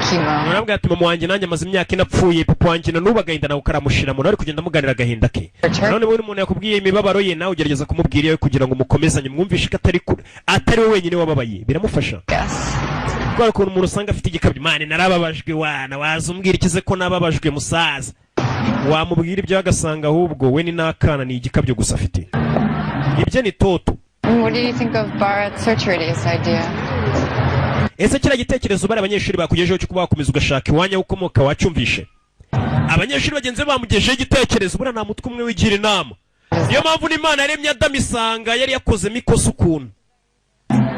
chemo. Nurabwa ati mama wanjye nanjye amaze imyaka inapfuye papa wanjye nanuba agahinda nawe ukaramushira mu ari kugenda muganira agahinda ke. None buri umuntu yakubwiye imibabaro ye nawe ugerageza kumubwira iyo kugira ngo mukomezanye mwumvishe ko atari we wenyine wababaye biramufasha. Kubera ko umuntu usanga afite igikabyo mane narababajwe wana wazumbwira ikize ko nababajwe musaza wamubwira ibyo agasanga ahubwo we ni nakana ni igikabyo gusa afite. Ibyo ni toto. What do you think of Bharat's search radius idea? Ese kira gitekerezo bari abanyeshuri bakugejeho cyo kuba wakomeza ugashaka iwanya ukomoka wacyumvishe. Abanyeshuri bagenze bamugejeho igitekerezo bura nta mutwe umwe wigira inama. Niyo mpamvu n'Imana yaremye Adam isanga yari yakoze mikosa ukuntu.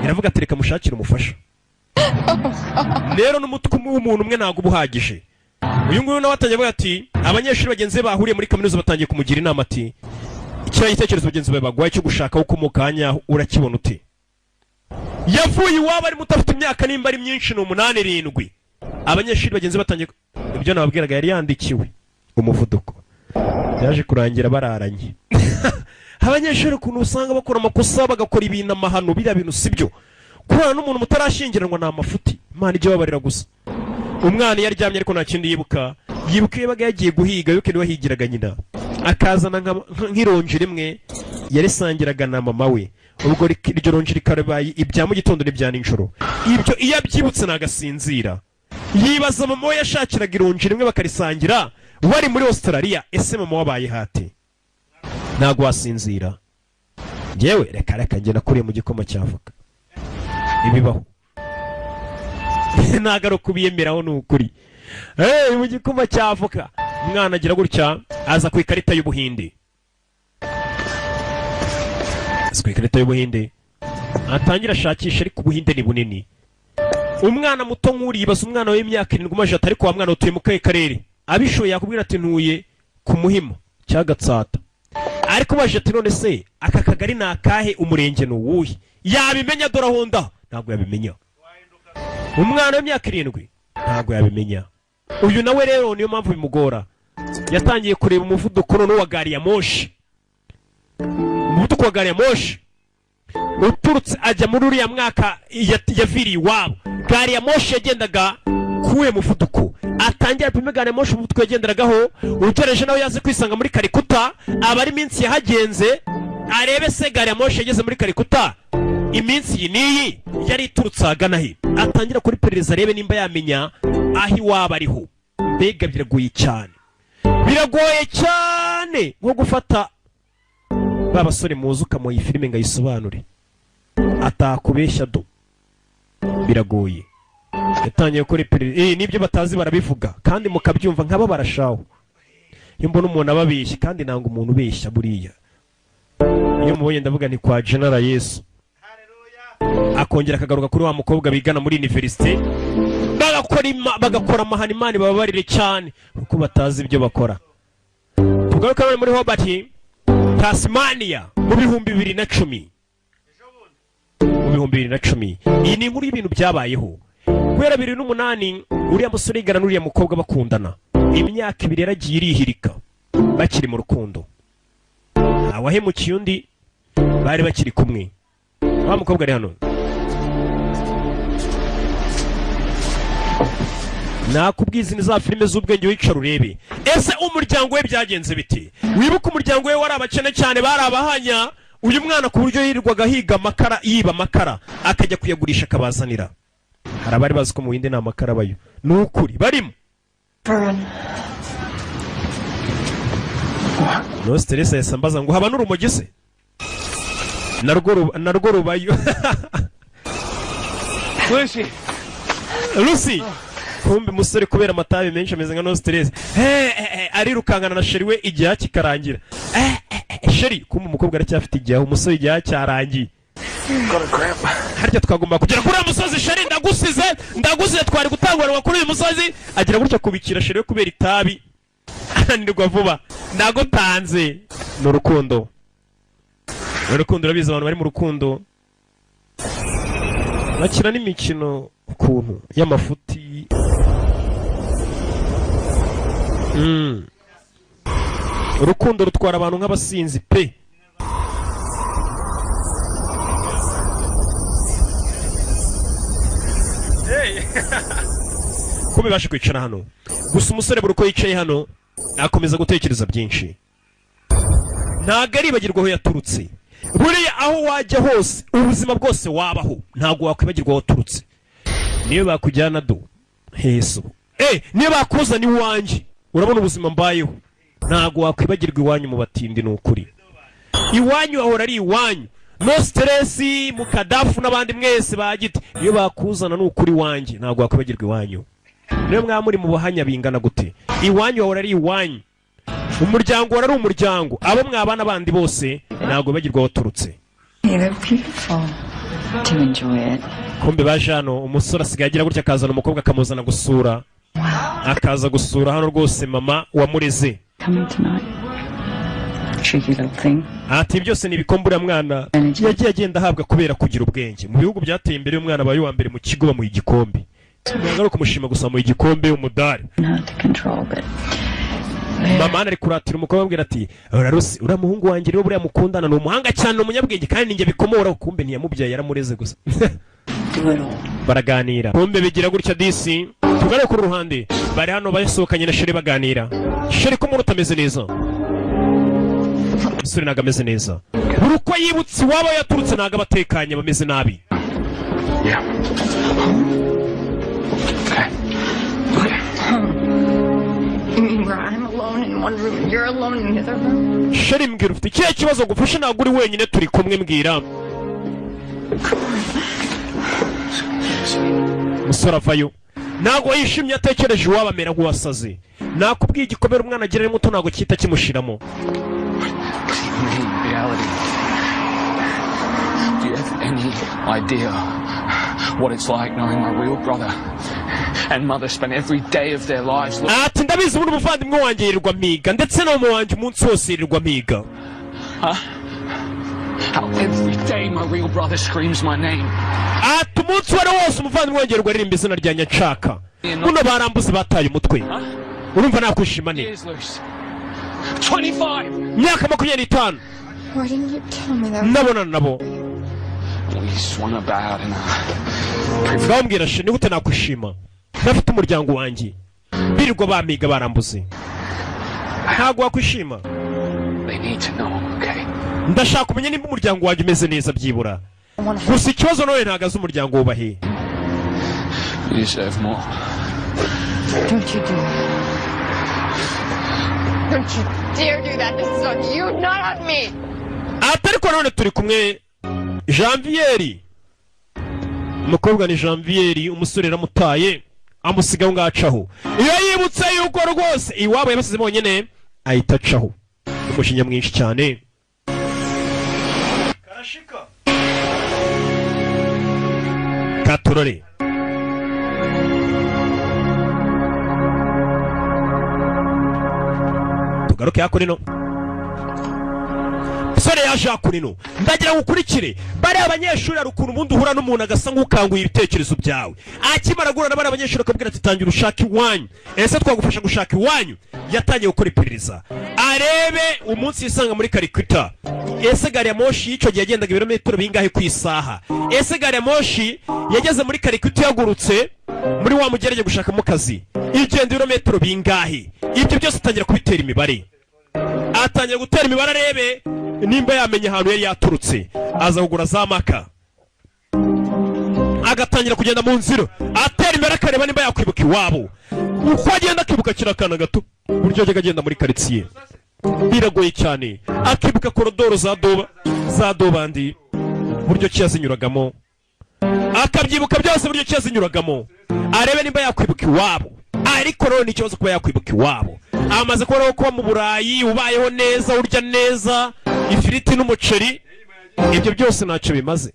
Iravuga ati reka mushakire umufasha. Rero n'umutwe w'umuntu umwe ntago ubuhagije. Uyu nguyu nawe atangiye avuga ati abanyeshuri bagenze bahuriye muri kaminuza batangiye kumugira inama ati icyo gitekerezo bagenzi bawe bagwaye cyo gushaka uko mukanya urakibona uti. Yavuye iwabo ari mutafite imyaka nimba ari myinshi no 8-7. Abanyeshuri bagenzi batangiye ibyo nababwiraga yari yandikiwe umuvuduko. Yaje kurangira bararanye. Abanyeshuri kuntu usanga bakora amakosa bagakora ibintu amahano bira bintu sibyo. kubana n'umuntu mutarashyingiranwa ni amafuti. Imana ijya babarira gusa. Umwana iyo aryamye ariko nta kindi yibuka yabaga yagiye guhiga yuko niwe higiraga nyina, akazana nk'ironji rimwe yarisangiraga na mama we. Ubwo iryo ronji rikabaye ibya mu gitondo n'ibya nijoro. Ibyo iyo abyibutse nagasinzira, yibaza mama we yashakiraga ironji rimwe bakarisangira wari muri Australia. Ese mama wabaye hate? Ntago wasinzira. Yewe reka njye nakuriye mu gikoma cy'avoka. Ibibaho nagaro kubiyemeraho n'ukuri. Mu gikoma cy'avoka umwana agira gutya aza ku ikarita y'Ubuhinde. Ikarita y'Ubuhinde atangira ashakisha, ariko Ubuhinde ni bunini. Umwana muto nk'uri yibaza umwana w'imyaka 7 umajata, ariko wa mwana utuye mu karere abishoye yakubwira ati ntuye ku Muhima cya Gatsata. Ariko baje ati none se aka kagari ni akahe, umurenge ni uwuhe? Yabimenya dore honda ntabwo yabimenya. Umwana w'imyaka 7 ntabwo yabimenya. Uyu nawe rero niyo mpamvu bimugora. Yatangiye kureba umuvuduko none wa gari ya moshi. Umuvuduko wa gari ya moshi uturutse ajya muri uriya mwaka yaviriye iwabo. Gari ya moshi yagendaga kuwe muvuduko, atangira apime gari ya moshi umuvuduko yagenderagaho. Utereje nawe yaze kwisanga muri Kalikuta, aba ari iminsi yahagenze arebe se gari ya moshi yageze muri Kalikuta iminsi iyi niyi yari iturutse agana he. Atangira kuri perereza arebe nimba yamenya aho iwabo ariho. Mbega biragoye cyane, biragoye cyane nko gufata babasore muzi ukamuha iyi filime ngo ayisobanure atakubeshya do. Biragoye. Yatangiye kuri perereza nibyo batazi barabivuga kandi mukabyumva nk'aba barashaho. Iyo mbona umuntu ababeshya, kandi nanga umuntu ubeshya buriya. Iyo mubonye ndavuga ni kwa General Yesu. Akongera akagaruka kuri wa mukobwa bigana muri university, bagakora amahanimani bababarire cyane kuko batazi ibyo bakora. Tugaruka muri Hobart, Tasmania mu 2010. Mu 2010 iyi ni inkuru y'ibintu byabayeho. Kubera 2008 uriya musore yigana n'uriya mukobwa bakundana, imyaka 2 yaragiye irihirika bakiri mu rukundo. Awahemukiye undi bari bakiri kumwe. Wa mukobwa ari hano. Nakubwiza ni za filime z'ubwenge wicara urebe. Ese umuryango we byagenze biti? Wibuka umuryango we wari abakene cyane, bari abahanya. Uyu mwana ku buryo yirirwaga higa amakara, yiba amakara akajya kuyagurisha akabazanira. Hari abari bazi ko mu Buhinde nta makara bayo. Nukuri barimo. No stress yasambaza ngo haba n'urumogi se. Narwo rubayo. Lucy kumbe musore kubera amatabi menshi ameze nka no stress. Arirukangana na sheri we igihe kikarangira. Sheri kumbe umukobwa aracyafite igihe, umusore igihe cyarangiye. Harya twagomba kugera kuri uyu musozi. Sheri ndagusize twari gutangwa kuri uyu musozi. Agira gutya kubikira sheri we kubera itabi. Ananirwa vuba. Nagutanze n'urukundo. Urukundo urabizi abantu bari mu rukundo bakina n'imikino ukuntu y'amafuti. Urukundo rutwara abantu nk'abasinzi pe. Ko bibashe kwicara hano gusa umusore buri uko yicaye hano akomeza gutekereza byinshi. Ntago aribagirwa aho yaturutse. Buriya aho wajya hose ubuzima bwose wabaho ntago wakwibagirwa aho waturutse. Niyo bakujyana do heso, niyo bakuzana iwanjye urabona ubuzima mbayeho, ntago wakwibagirwa iwanyu mu batindi. N'ukuri iwanyu ahora ari iwanyu, no stress mu Kadafu n'abandi mwese bagite. Iyo bakuzana n'ukuri iwanjye ntago wakwibagirwa iwanyu. Niyo mwamuri mu bahanya bingana gute, iwanyu ahora ari iwanyu. Umuryango wari umuryango, abo mwabana bandi bose ntago bagirwa waturutse. Kumbe baje hano umusore asigaye agira gutya akazana umukobwa akamuzana gusura. Akaza gusura hano rwose mama wamureze. Ati byose ni ibikombura mwana yagiye agenda ahabwa kubera kugira ubwenge. Mu bihugu byateye imbere umwana bayo wa mbere mu kigo bamuha igikombe. Ntabwo ari kumushima gusa mu igikombe umudari. Mama ari kuratira umukobwa ambwira ati Rusi ura muhungu wanjye rero buriya mukundana ni umuhanga cyane umunyabwenge kandi ninjye bikomora. Kumbe ntiyamubyaye yaramureze gusa. do it all. baraganira bombe bigira gutya disi tugare ku ruhande bari hano basohokanye na Sheri baganira Sheri ko umuntu utameze neza umusore ntago ameze neza buri uko yibutse iwabo yaturutse ntago abatekanye bameze nabi You mean where I'm alone in one room and you're alone in the other room? Sheri mbwira ufite ikihe kibazo gufasha ntago uri wenyine turi kumwe mbwira umusore avayo ntago yishimye atekereje iwabo amera nk'uwasaze nakubwiye igikomere umwana agira ari muto ntago cyita kimushiramo Reality. Do you have any idea what it's like knowing my real brother and mother spend every day of their lives ati ndabizi ubundi umuvandimwe wanjye yirirwa mpiga ndetse na mama wanjye umunsi wose yirirwa mpiga How every day my real brother screams my name. ati umunsi wari wose umuvandimwe wanjye yirirwa aririmba izina rya Nyanshaka buno barambuze bataye umutwe urumva nakwishima ne 25 myaka 25 Why didn't you tell me that? nabona nabo we swung about in a bambwira she ni gute nakwishima ndafite umuryango wanjye birirwa bamiga barambuze ntago wakwishima they need to know, okay? ndashaka kumenya nimba umuryango wanjye umeze neza byibura gusa ikibazo nawe ntagaze umuryango wubahe You deserve more. Don't you do it. Don't you dare do that. This is on you, not on me. atariko none turi kumwe Janvieri umukobwa ni Janvieri umusore ramutaye amusigaho ngacaho iyo yibutse yuko rwose iwabo yabasize bonyene ahita acaho umushinya mwinshi cyane karashika katurore tugaruke hakurino sore yaje hakurino ndagira gukurikire bari abanyeshuri ari ukuntu ubundi uhura n'umuntu agasa nk'ukanguye ibitekerezo byawe akimara guhura n'abari abanyeshuri akabwira ati tangira ushaka iwanyu ese twagufasha gushaka iwanyu yatangiye gukora iperereza arebe umunsi yisanga muri Calcutta ese gari ya moshi y'icyo gihe yagendaga ibirometero bingahe ku isaha ese gari ya moshi yageze muri Calcutta yagurutse muri wa mugerege gushakamo kazi igenda ibirometero bingahe ibyo byose atangira kubitera imibare atangira gutera imibare arebe nimba yamenye ahantu yari yaturutse aza kugura za maka agatangira kugenda mu nzira atera imbere akareba nimba yakwibuka iwabo uko agenda akibuka kirakana gato buryo ajya agenda muri quartier biragoye cyane akibuka korodoro za dobandi buryo cyazinyuragamo akabyibuka byose buryo cyazinyuragamo arebe nimba yakwibuka iwabo ariko rero ni ikibazo kuba yakwibuka iwabo amaze kubona ko mu Burayi ubayeho neza urya neza ifiriti n'umuceri ibyo byose ntacyo bimaze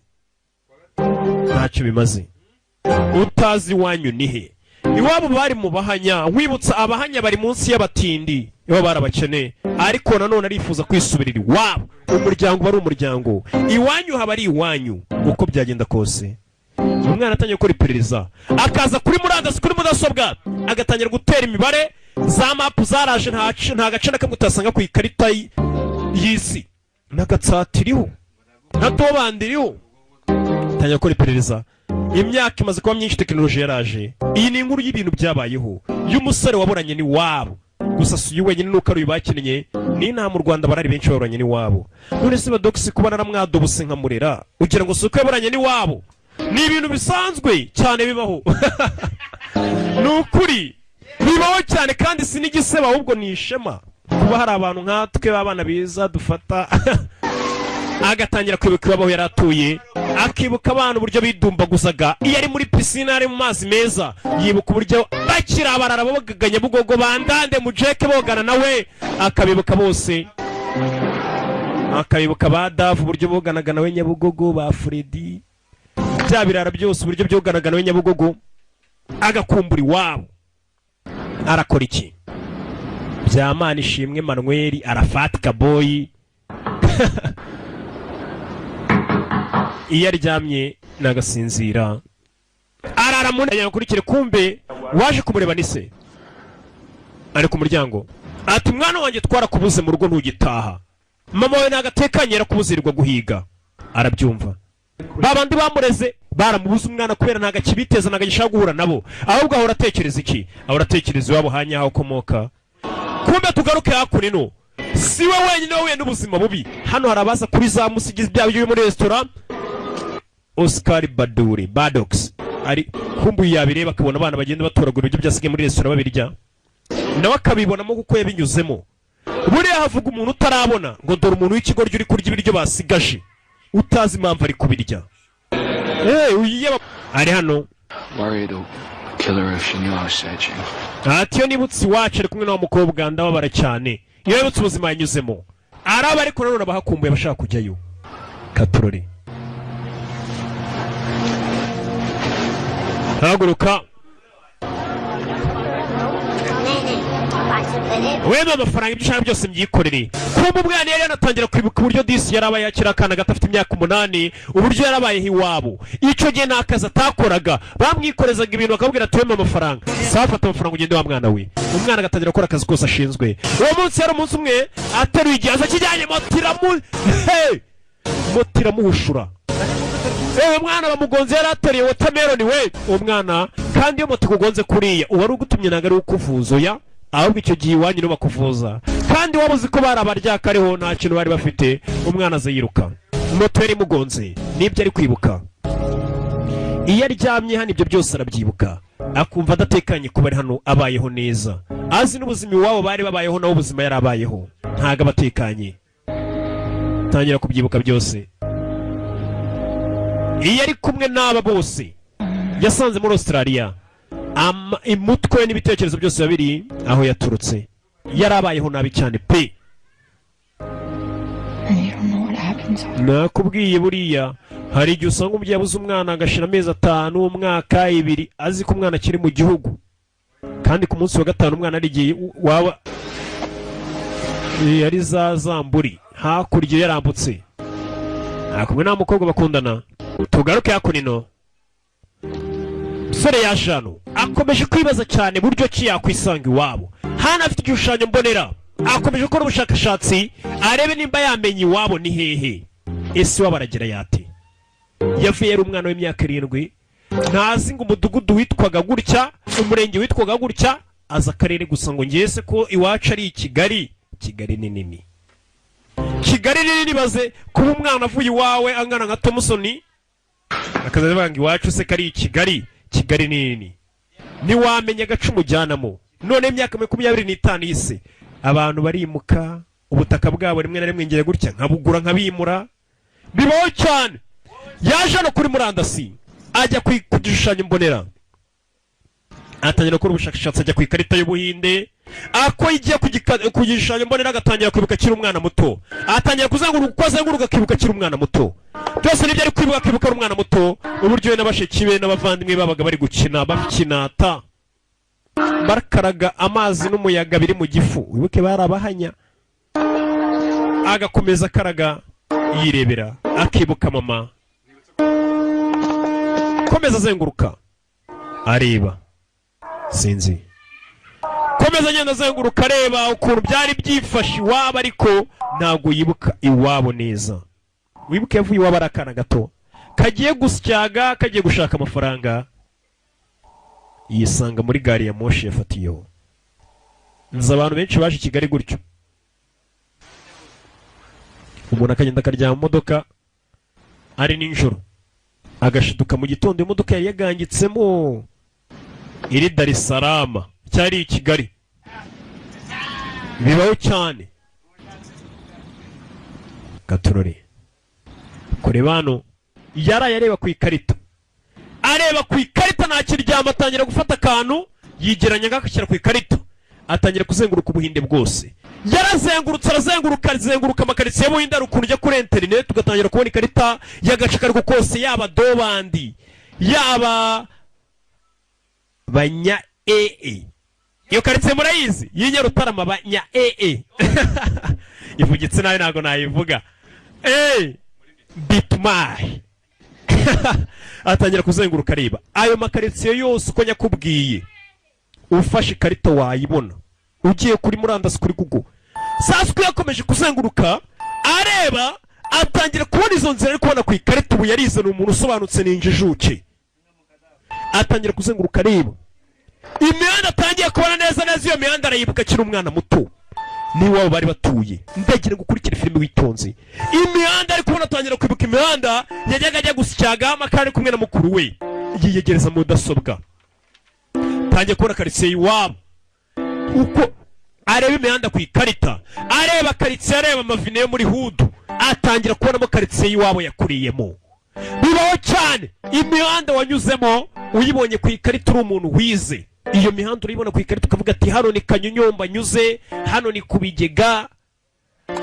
utazi wanyu nihe iwabo bari mu bahanya wibutsa abahanya bari munsi y'abatindi iyo barabakene ariko nanone arifuza kwisubirira iwabo umuryango bari umuryango iwanyu haba ari iwanyu uko byagenda kose umwana atangiye gukora iperereza akaza kuri murandasi kuri mudasobwa agatangira gutera imibare za mapu zaraje nta gace na kamwe utasanga ku ikarita y'isi n'agatsatiriho na tobandiriho atangiye gukora iperereza imyaka imaze kuba myinshi tekinoloji yaraje iyi ni inkuru y'ibintu byabayeho y'umusore waburanye n'iwabo gusa si uyu wenyine nuko ari uyu bakinnye ni nta mu Rwanda barari benshi baburanye n'iwabo none se badogisi kuba naramwadobuse nkamurera ugira ngo si uko yaburanye n'iwabo ni ibintu bisanzwe cyane bibaho ni ukuri bibaho cyane kandi si n'igiseba ahubwo ni ishema kuba hari abantu nkatwe b'abana biza dufata agatangira kwibuka iwabo yari atuye akibuka abana uburyo bidumbaguzaga iyo ari muri pisine ari mu mazi meza yibuka uburyo bakiri abarara bogaga Nyabugogo bandande mu jeke bogana nawe akabibuka bose akabibuka ba Davu uburyo boganaga nawe Nyabugogo ba Freddy bya birara byose uburyo byoganaga nawe Nyabugogo agakumbura iwabo arakora iki Byamana Ishimwe Manuel arafatika boy iyo aryamye nagasinzira arara mu nda yakurikire kumbe waje kumureba nise ari ku muryango ati mwana wanjye twarakubuze mu rugo ntugitaha mama we nagatekanye yarakubuzirirwa guhiga arabyumva babandi bamureze baramubuza umwana kubera ntago akibiteza ntago agishaka guhura nabo, ahubwo ahora atekereza iki? Ahora atekereza iwabo hanya aho ukomoka. Kumbe tugaruke hakurino, si we wenyine wahuye n'ubuzima bubi. Hano hari abaza kuri za musigizi byabo byo muri restaurant. Oscar Badox ari kumbuye yabireba akabona abana bagenda batoragura ibyo byasigaye muri restaurant babirya, nawe akabibonamo kuko yabinyuzemo. Buriya havuga umuntu utarabona ngo dore umuntu w'ikigoryi uri kurya ibiryo basigaje utazi impamvu ari kubirya. Ari hano atiyo nibutse iwacu ari kumwe n'uwo mukobwa ndababara cyane, iyo yibutse ubuzima yanyuzemo. Araba ariko nanone abahakumbuye bashaka kujyayo. Katurore haguruka wema amafaranga ibyo ushaka byose mbyikorere. Kumbe umwana yari yanatangira kwibuka uburyo disi yarabaye yakira akana gato afite imyaka 8, uburyo yarabayeho iwabo. Icyo gihe nta kazi atakoraga, bamwikorezaga ibintu bakabwira ati wema amafaranga, safata amafaranga ugende wa mwana we. Umwana agatangira gukora akazi kose ashinzwe. Uwo munsi yari umunsi umwe ateruye igihaza kijyanye motiramuhushura. Umwana bamugonze yari ateriye watermelon we. Umwana kandi iyo moto kugonze kuriya uwari ugutumye ntago ari ukuvuza oya, ahubwo icyo gihe iwanyu no bakuvuza. Kandi wabuze ko barabaryaka ariho nta kintu bari bafite. Umwana aza yiruka, moto yari imugonze nibyo ari kwibuka. Iyo aryamye hano ibyo byose arabyibuka, akumva adatekanye kuba ari hano abayeho neza, azi n'ubuzima iwabo bari babayeho nawe ubuzima yari abayeho ntago abatekanye. Tangira kubyibuka byose. Iyo ari kumwe n'aba bose yasanze muri Australia, imutwe n'ibitekerezo byose babiri aho yaturutse, yarabayeho nabi cyane pe. Nakubwiye buriya hari igihe usanga umubyeyi abuze umwana agashira amezi 5, umwaka, 2 azi ko umwana akiri mu gihugu, kandi ku munsi wa 5 umwana ari igihe waba yari zamburi hakurya yarambutse. Akumwe na mukobwa bakundana. Tugaruke hakurino. Sore yashano akomeje kwibaza cyane buryo ki yakwisanga iwabo. Hana afite igishushanyo mbonera, akomeje gukora ubushakashatsi arebe nimba yamenye iwabo ni hehe. Ese wabaragira yate yavuye ari umwana w'imyaka 7, ntazi ngo umudugudu witwaga gutya, umurenge witwaga gutya, aza akarere gusa ngo ngese ko iwacu ari Kigali. Kigali ni nini, Kigali nini baze kuba umwana avuye iwawe angana nka Thompson akaza banga iwacu se kari Kigali. Kigali nini ni wamenye agacu mujyanamo. None imyaka 25 yise abantu barimuka, ubutaka bwabo rimwe na rimwe ngere gutya nkabugura nkabimura, bibaho cyane. Yaje no kuri murandasi ajya kugishushanyo mbonera, atangira gukora ubushakashatsi ajya ku ikarita y'Ubuhinde, ako igiye kugishushanyo mbonera agatangira kwibuka kiri umwana muto, atangira kuzenguruka akibuka kiri umwana muto. Byose nibyo ari kwibuka ari umwana muto, uburyo we n'abasheki be n'abavandimwe babaga bari gukina bakinata barakaraga amazi n'umuyaga biri mu gifu. Wibuke barabahanya, agakomeza karaga yirebera akibuka mama, komeza azenguruka areba sinzi, komeza agenda azenguruka areba ukuntu byari byifashe iwabo, ariko ntago yibuka iwabo neza. Wibuke yavuye iwabo ari akana gato kagiye gusyaga, kagiye gushaka amafaranga, yisanga muri gari ya moshi yafatiyeho. Nzi abantu benshi baje Kigali gutyo, umuntu akagenda akaryama mu modoka ari ninjoro, agashiduka mu gitondo imodoka yari yagangitsemo iri Dar es Salaam cyari Kigali. Bibaho cyane. Katurore kureba hano yaraye areba ku ikarita, areba ku ikarita ntakiryama, atangira gufata akantu yigeranya ngakashyira ku ikarita, atangira kuzenguruka Ubuhinde bwose. Yarazengurutse azenguruka amakaritsiye y'Ubuhinde, ukuntu ujya kuri internet ugatangira kubona ikarita y'agace kariko kose, yaba Dobandi yaba Banya iyo karitsiye murayizi y'Inyarutarama Banya ivugitse nawe ntago nayivuga. Bitmai atangira kuzenguruka areba ayo makaritsiye yose uko nyakubwiye. Ufashe ikarita wayibona ugiye kuri murandasi kuri Google. Sasa yakomeje kuzenguruka areba atangira kubona izo nzira ari kubona ku ikarita ubu yarizana umuntu usobanutse n'injijuke atangira kuzenguruka areba imihanda atangiye kubona neza neza iyo mihanda arayibuka akiri umwana muto niwabo bari batuye ndagira gukurikira filime witonze imihanda ari kubona atangira kwibuka imihanda yajyaga ajya gusyaga amakara kumwe na mukuru we yiyegereza mu mudasobwa tangiye kubona karitsiye iwabo uko areba imihanda ku ikarita areba karitsiye areba amavine yo muri hudu atangira kubonamo karitsiye iwabo yakuriyemo bibaho cyane imihanda wanyuzemo uyibonye ku ikarita uri umuntu wize iyo mihanda urayibona ku ikarita ukavuga ati hano ni Kanyonyomba nyuze hano ni ku Bigega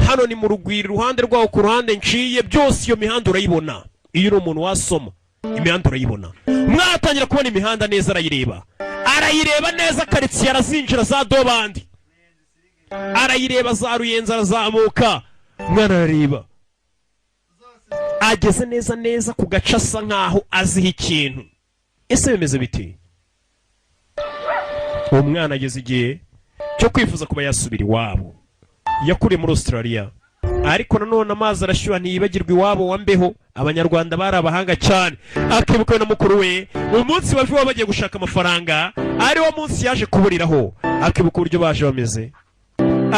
hano ni mu Rugwiro iruhande rwaho ku ruhande nciye byose iyo mihanda urayibona iyo uri umuntu wasoma imihanda urayibona umwana atangira kubona imihanda neza arayireba neza karitsiye arazinjira za Dobandi arayireba za Ruyenzi arazamuka umwana arareba ageze neza ku gace asa nkaho aziho ikintu ese bimeze biti uwo mwana ageze igihe cyo kwifuza kuba yasubira iwabo yakuriye muri Australia ariko nanone amazi arashyuha ntiyibagirwa iwabo wa Mbeho abanyarwanda bari abahanga cyane akibuka na mukuru we umunsi bavuye bagiye gushaka amafaranga ari wo munsi yaje kuburiraho akibuka uburyo baje bameze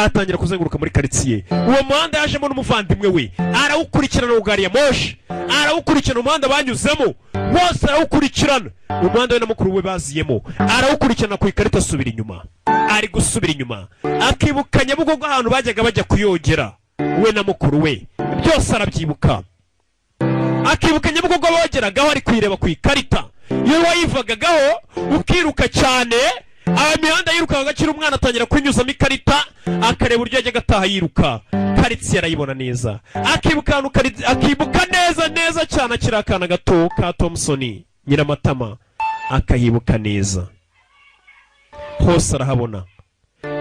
atangira kuzenguruka muri karitsiye uwo muhanda yajemo n'umuvandimwe we arawukurikirana ugari ya moshi arawukurikirana umuhanda banyuzemo wose arawukurikirana umuhanda we na mukuru we baziyemo arawukurikirana ku ikarita asubira inyuma ari gusubira inyuma akibuka Nyabugogo ahantu bajyaga bajya kuyogera we na mukuru we byose arabyibuka akibuka Nyabugogo bogeragaho ari kwireba ku ikarita iyo wayivagagaho ukiruka cyane imihanda yiruka agakira umwana atangira kunyuzamo ikarita akareba uburyo yajyaga ataha yiruka karitsiye arayibona neza akibuka neza cyane akiri akana gato ka Thompson Nyiramatama akayibuka neza hose arahabona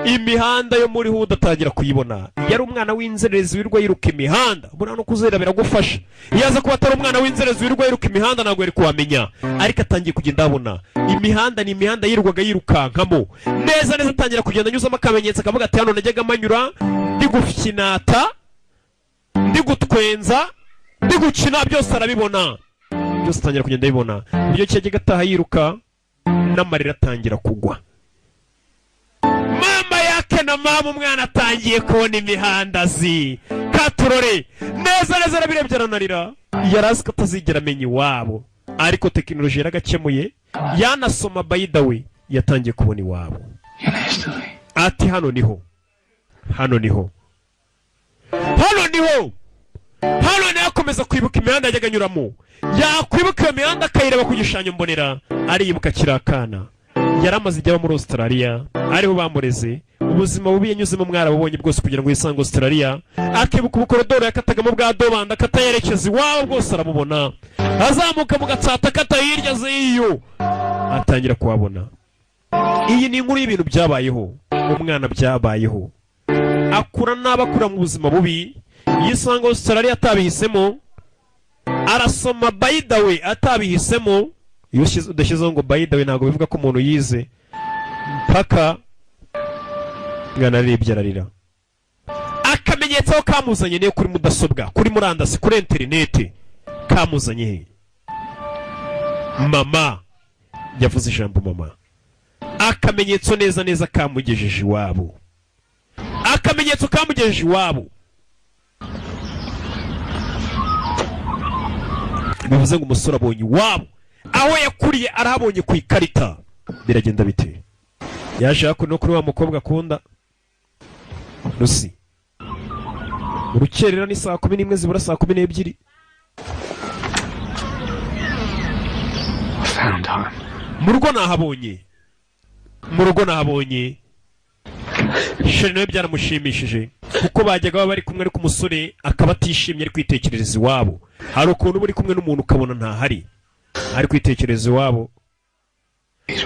imihanda yo muri Huda atangira kuyibona yari umwana w'inzererezi wirwa yiruka imihanda ubona no kuzera biragufasha yaza kuba atari umwana w'inzererezi wirwa yiruka imihanda ntabwo yari kuwamenya ariko atangiye kugenda abona imihanda ni imihanda yirwaga yirukankamo neza atangira kugenda anyuzamo akamenyetso akavuga ati hano najyaga manyura ndi gufinata ndi gutwenza ndi gukina byose arabibona byose atangira kugenda abibona uburyo cyajyaga ataha yiruka n'amarira atangira kugwa na mama umwana atangiye kubona imihanda katurore neza arabirebye aranarira yarazi ko atazigera amenya iwabo ariko tekinoloji yaragakemuye yanasoma by the way yatangiye kubona iwabo ati hano niho akomeza kwibuka imihanda yajyaga anyuramo yakwibuka iyo mihanda akayireba ku gishushanyo mbonera aribuka kirakana yaramaze ijya muri Australia ariho bamureze ubuzima bubi yanyuzemo mwarabubonye bwose kugira ngo yisange Australia akibuka ubukorodoro yakatagamo bwa Dobanda akatayerekeza iwabo bwose arabubona azamuka mu gatsata akatahirya ziyo atangira kuhabona iyi ni inkuru y'ibintu byabayeho umwana byabayeho akura n'abakura mu buzima bubi yisanga Australia atabihisemo arasoma by the way atabihisemo iyo udashyizeho ngo by the way ntabwo bivuga ko umuntu yize mpaka ngana arebye ararira akamenyetso aho kamuzanye niyo kuri mudasobwa kuri murandasi kuri interineti kamuzanye he mama yavuze ijambo mama akamenyetso neza kamugejeje iwabo akamenyetso kamugejeje iwabo bivuze ngo umusore abonye iwabo aho yakuriye arahabonye ku ikarita biragenda bite yaje hakuno kuri wa mukobwa akunda Lucy urukerera ni saa 11 zibura saa 12 mu rugo nahabonye sheri nawe byaramushimishije kuko bajyaga baba bari kumwe ariko umusore akaba atishimye ari kwitekerereza iwabo hari ukuntu buri kumwe n'umuntu ukabona ntahari ari kwitekereza iwabo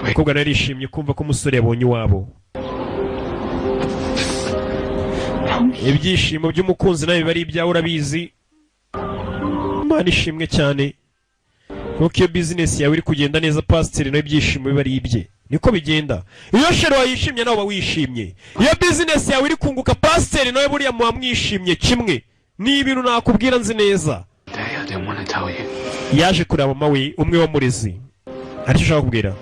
umukobwa nawe yarishimye kumva ko umusore yabonye iwabo ibyishimo by'umukunzi nawe biba ari ibyawe urabizi Imana ishimwe cyane nuko iyo bizinesi yawe iri kugenda neza pasiteri nawe ibyishimo biba ari ibye niko bigenda iyo sheri wayishimye nawe uba wishimye iyo bizinesi yawe iri kunguka pasiteri nawe buriya muba mwishimye kimwe ni ibintu nakubwira nzi neza. Yaje kureba mama we umwe wa murezi. Aricyo ushaka kubwira?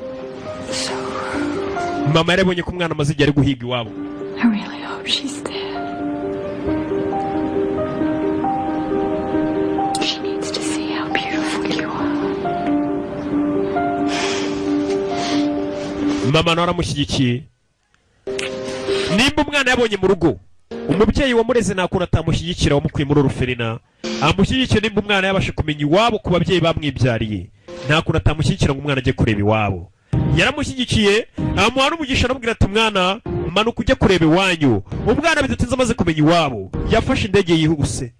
Mama yarabonye ko umwana amaze igihe ari guhiga iwabo. I really hope she's dead. She needs to see how beautiful you are. Mama nawe aramushyigikiye. Nimba umwana yabonye mu rugo, umubyeyi wamureze nakuna atamushyigikira wamukwiye muri uruferina. Amushyigikira nimba umwana yabashe kumenya iwabo ku babyeyi bamwibyariye. Nakuna atamushyigikira ngo umwana ajye kureba iwabo. Yaramushyigikiye, amuha n'umugisha aramubwira ati mwana, manuka ujye kureba iwanyu. Umwana bidatinze amaze kumenya iwabo, yafashe indege yihuse.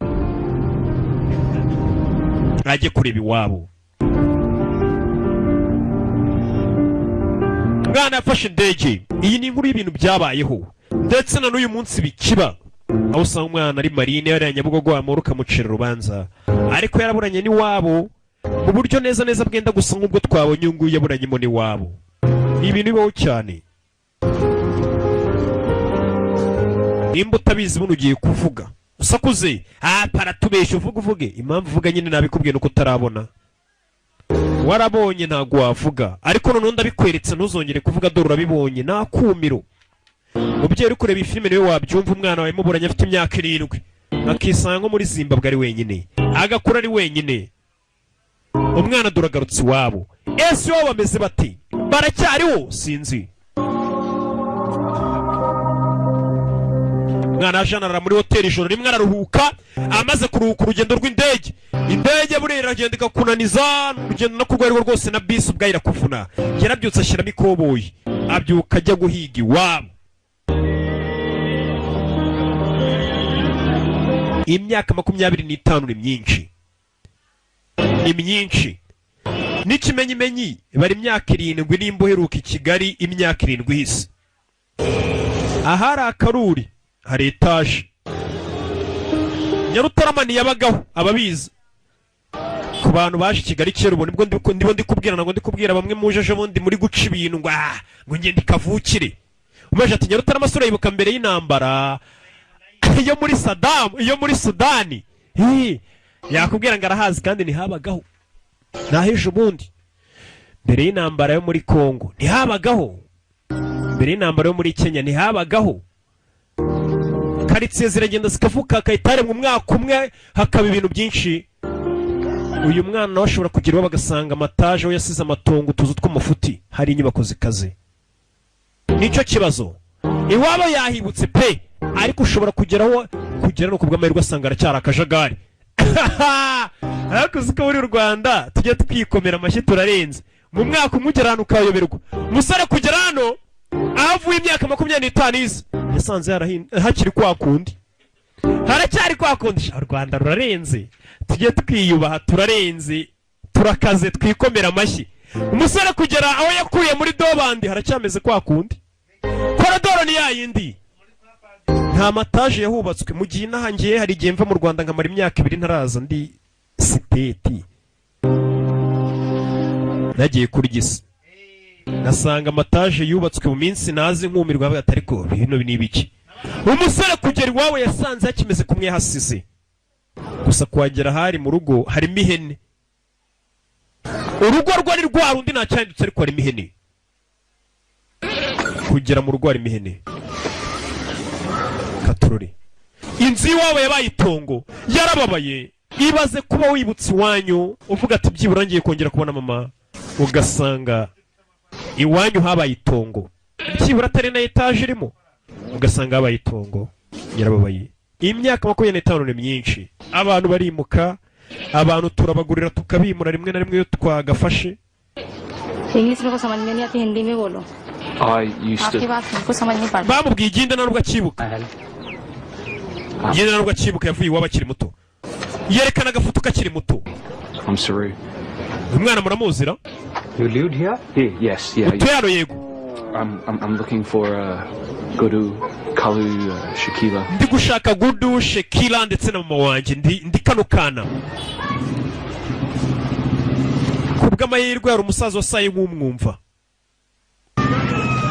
Ajye kureba iwabo. Umwana yafashe indege. Iyi ni inkuru y'ibintu byabayeho. Ndetse na n'uyu munsi bikiba. Aho usanga umwana ari marine yari Nyabugogo amuru kamucira urubanza. Ariko yaraburanye n'iwabo. Mu buryo neza neza bwenda gusa nk'ubwo twabonye nguyu yaburanyemo n'iwabo. Ni ibintu bibaho cyane. Nimba utabizi buno ugiye kuvuga. Usakuze. Paratubesha uvuge. Impamvu uvuga nyine nabikubwiye nuko utarabona. Warabonye ntago wavuga. Ariko none ndabikweretse ntuzongere kuvuga dore urabibonye nakumiro. Mubyeyi uri kureba ifilime niwe wabyumva umwana wawe muburanye afite imyaka 7. Akisanga nko muri Zimbabwe ari wenyine. Agakura ari wenyine. Umwana duragarutse iwabo. Ese wabo bameze bati? Baracyariho sinzi. Mwana ajanara muri hoteli ijoro rimwe araruhuka, amaze kuruhuka urugendo rw'indege. Indege burera iragenda ikakunaniza, urugendo no kurwego rwose na bisi ubwayira kuvuna. Yarabyutse ashyiramo ikoboyi, abyuka ajya guhiga iwabo. Imyaka 25 ni myinshi. Ni myinshi. N'ikimenyimenyi bari imyaka 7 nimba uheruka i Kigali imyaka 7 hisi. Ahari akaruri hari etaje. Nyarutarama yabagaho ababizi. Ku bantu baje Kigali kera ubone ndimo ndikubwira ngo ndikubwira bamwe mujeje bundi muri guca ibintu ngo ngende kavukire. Umaje ati Nyarutarama sura yibuka mbere y'intambara iyo muri Saddam iyo muri Sudani. Yakubwira ngo arahazi kandi ntihabagaho. Naheje ubundi mbere y'intambara yo muri Kongo ntihabagaho. Mbere y'intambara yo muri Kenya ntihabagaho. Karitsiye ziragenda zikavuka Kayitare mu mwaka umwe hakaba ibintu byinshi. Uyu mwana washobora kugira bagasanga amataje aho yasize amatongo tuzu tw'umufuti hari inyubako zikaze. Nico kibazo. Iwabo yahibutse pe ariko ushobora kugeraho no kubw'amahirwe asanga aracyari akajagari. Ariko ziko muri Rwanda tujye twikomera amashyi turarenze. Mu mwaka umugera hano ukayoberwa. Musore kugera hano avuye imyaka 25 yasanze hakiri kwa kundi. Haracyari kwa kundi. Rwanda rurarenze. Tujye twiyubaha turarenze. Turakaze twikomera amashyi. Umusore kugera aho yakuye muri dobandi haracyameze kwa kundi. Korodoro ni yayindi. Nta mataje yahubatswe mu gihe nahangiye hari igihe mva mu Rwanda nkamara imyaka 2 ntaraza ndi siteti. Nagiye kuri gisa. Nasanga amataje yubatswe mu minsi nazi nkumirwa atariko bino binibiki. Umusore kugera iwawe yasanze yakimeze kumwe hasize. Gusa kwagera hari mu rugo harimo ihene. Urugo rwari rwarundi nacyanditse ariko harimo ihene. Kugera mu rugo harimo ihene. Katururi. Inzu iwawe yabaye itongo. Yarababaye. Ibaze kuba wibutse iwanyu uvuga ati byibura ngiye kongera kubona mama ugasanga iwanyu habaye itongo. Byibura atari na etage irimo ugasanga habaye itongo. Yarababaye. Imyaka 25 ni myinshi. Abantu barimuka, abantu turabagurira tukabimura rimwe na rimwe yo twagafashe. English में को समझ में नहीं आती हिंदी में बोलो. I used to. आपकी बात हमको समझ नहीं पड़ती. Bamubwiye igenda narubwo akibuka. Igenda narubwo akibuka yavuye iwabo akiri muto. Yerekana agafoto kakiri muto. I'm sorry. Umwana muramuzira? You lived here? Yes, yeah. Tuyaro yego. I'm looking for Gudu, Kalu, Shakila. Ndi gushaka Gudu, Shakila ndetse na mama wanje ndi kano kana. Kubw'amahirwe hari umusaza wasaye nk'umwumva.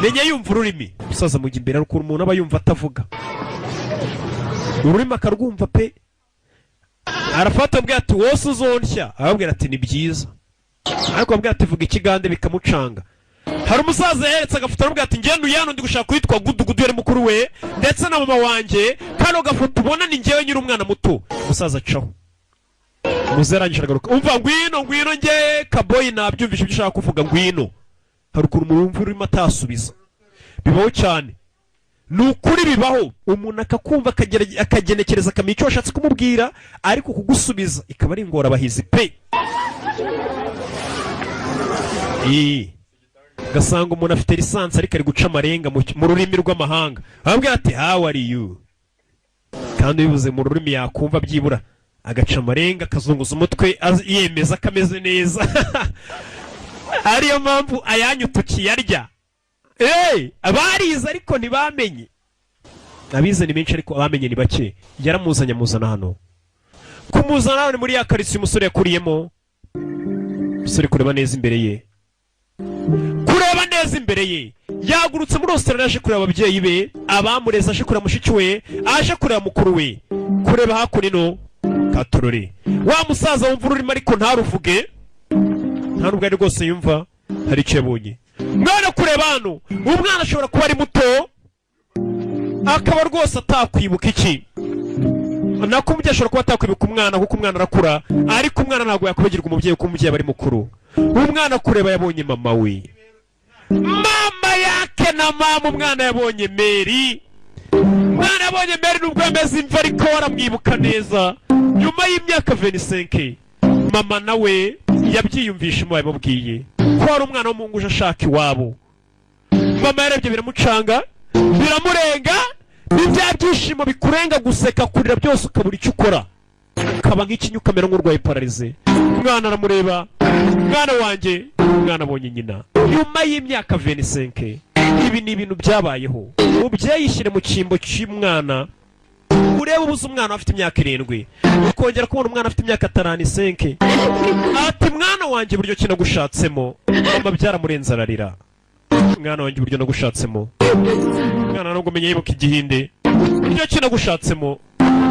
Menya yumva ururimi. Umusaza mujya imbere ariko umuntu aba yumva atavuga. Ururimi akarwumva pe. arafata ambwira ati wose uzonsya, arabwira ati ni byiza, ariko ambwira ati vuga ikigande bikamucanga. Hari umusaza yeretse agafoto arabwira ati ngende uyano ndi gushaka kwitwa Gudu yari mukuru we ndetse na mama wanjye, kano gafoto ubona ni njyewe nyiri umwana muto. Umusaza caho muzeranyisha agaruka, umva ngwino nge kaboyi nabyumvisha ibyo ushaka kuvuga ngwino. Hari ukuntu umwumva urimo atasubiza, bibaho cyane, ni ukuri bibaho. Umuntu akakumva akagenekereza akamenya icyo washatse kumubwira, ariko kugusubiza ikaba ari ingorabahizi pe. Gasanga umuntu afite lisansi ariko ari guca amarenga mu rurimi rw'amahanga, arabwira ati how are you, kandi bivuze mu rurimi yakumva byibura, agaca amarenga akazunguza umutwe yemeza ko ameze neza. Ariyo mpamvu ayanyu tukiyarya. Abarize ariko ntibamenye, abize ni benshi ariko abamenye ni bake. Yaramuzanye amuzana hano, kumuzana hano muri ya karitsiye umusore yakuriyemo. Umusore kureba neza imbere ye, yagurutse muri Australia aje kureba ababyeyi be, abamureze aje kureba mushiki we, aje kureba mukuru we, kureba hakuno katorore. Wa musaza wumva ururimo ariko ntaruvuge, nta nubwo ari rwose yumva, hari icyo yabonye. Mwana kureba hano, umwana ashobora kuba ari muto akaba rwose atakwibuka iki, nako umubyeyi ashobora kuba atakwibuka umwana kuko umwana arakura, ariko umwana ntabwo yakubagirwa umubyeyi kuko umubyeyi aba ari mukuru. Umwana kureba yabonye mama we, mama yake na mama. Umwana yabonye Mary, umwana yabonye Mary nubwo yameze imva ariko waramwibuka neza. Nyuma y'imyaka 25 mama nawe yabyiyumvisha yamubwiye ko ari umwana w'umuhungu uje ashaka iwabo. Mama yarebye biramucanga, biramurenga, n'ibya byishimo bikurenga, guseka, kurira, byose ukabura icyo ukora, ukaba nk'ikinyu ukamera nk'urwaye pararize. Umwana aramureba, mwana wanjye, umwana abonye nyina nyuma y'imyaka 25. Ibi ni ibintu byabayeho. Umubyeyi yishyire mu cyimbo cy'umwana, ureba ubuze umwana afite imyaka 7, ukongera kubona umwana afite imyaka 5. Ati mwana wanjye buryo kinagushatsemo. Mama byaramurenza ararira, mwana wanjye buryo nagushatsemo. Mwana nubwo menye yibuka igihinde, buryo kinagushatsemo.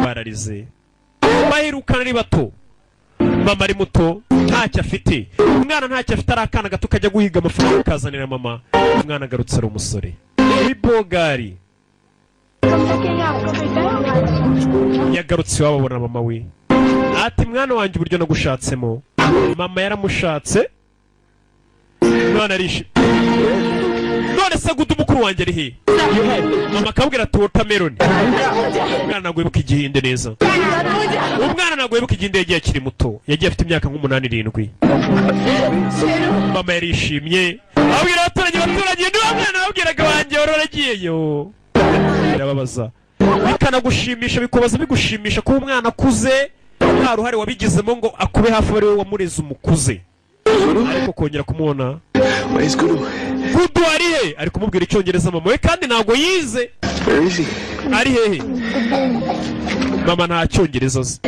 Bararize, bahirukana ari bato, mama ari muto ntacyo afite. Umwana ntacyo afite, ari akana gato kajya guhiga amafaranga kazanira mama. Umwana agarutse ari umusore w'ibogari, yagarutse iwabo abona mama we. Ati mwana wanjye uburyo nagushatsemo. Mama yaramushatse, mwana arishe. None se Gudu mukuru wanjye ari he? Mama akabwira ati watermelon. Umwana ntabwo yibuka igihinde neza, umwana ntabwo yibuka igihinde, yagiye akiri muto, yagiye afite imyaka nk'8-7. Mama yarishimye, abwira abaturage niba mwana wabwiraga wanjye wari waragiyeyo. Birababaza, bikanagushimisha, bikubaza bigushimisha kuba umwana akuze nta ruhare wabigizemo ngo akube hafi ari we wamureze umukuze, ariko kongera kumubona Gudu ari he, ari kumubwira icyongereza mama we kandi ntabwo yize. Ari hehe? Mama nta cyongereza azi,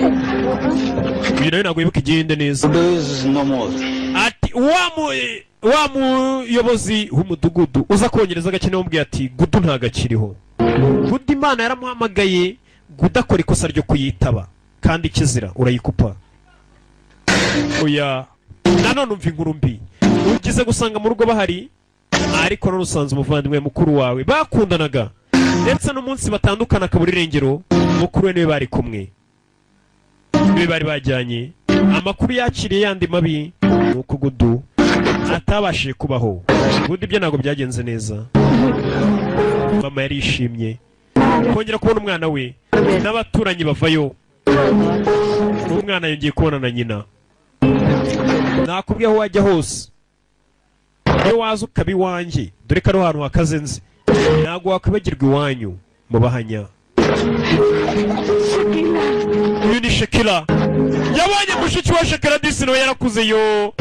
uyu nawe ntabwo yibuka igihinde neza. Ati wa muyobozi w'umudugudu uza kongereza gake namubwiye ati Gudu ntago akiriho. Gudu Imana yaramuhamagaye, Gudu akora ikosa ryo kuyitaba kandi kizira urayikupa. Oya, nanone umva inkuru mbi, ugize gusanga mu rugo bahari ariko none usanze umuvandimwe mukuru wawe bakundanaga, ndetse n'umunsi batandukana akabura irengero, mukuru we niwe bari kumwe, niwe bari bajyanye. Amakuru yakiriye yandi mabi nuko Gudu atabashije kubaho. Gudu ibyo ntabwo byagenze neza. Mama yarishimye kongera kubona umwana we, n'abaturanyi bavayo. Umwana yongeye kubona na nyina. Nakubwiye aho wajya hose, iyo waza ukaba iwanjye, dore ko ari ahantu hakaze nzi, ntabwo wakwibagirwa iwanyu mu Bahanya. Uyu ni Shekira, yabonye mushiki wa Shekira disi nawe yarakuze yo.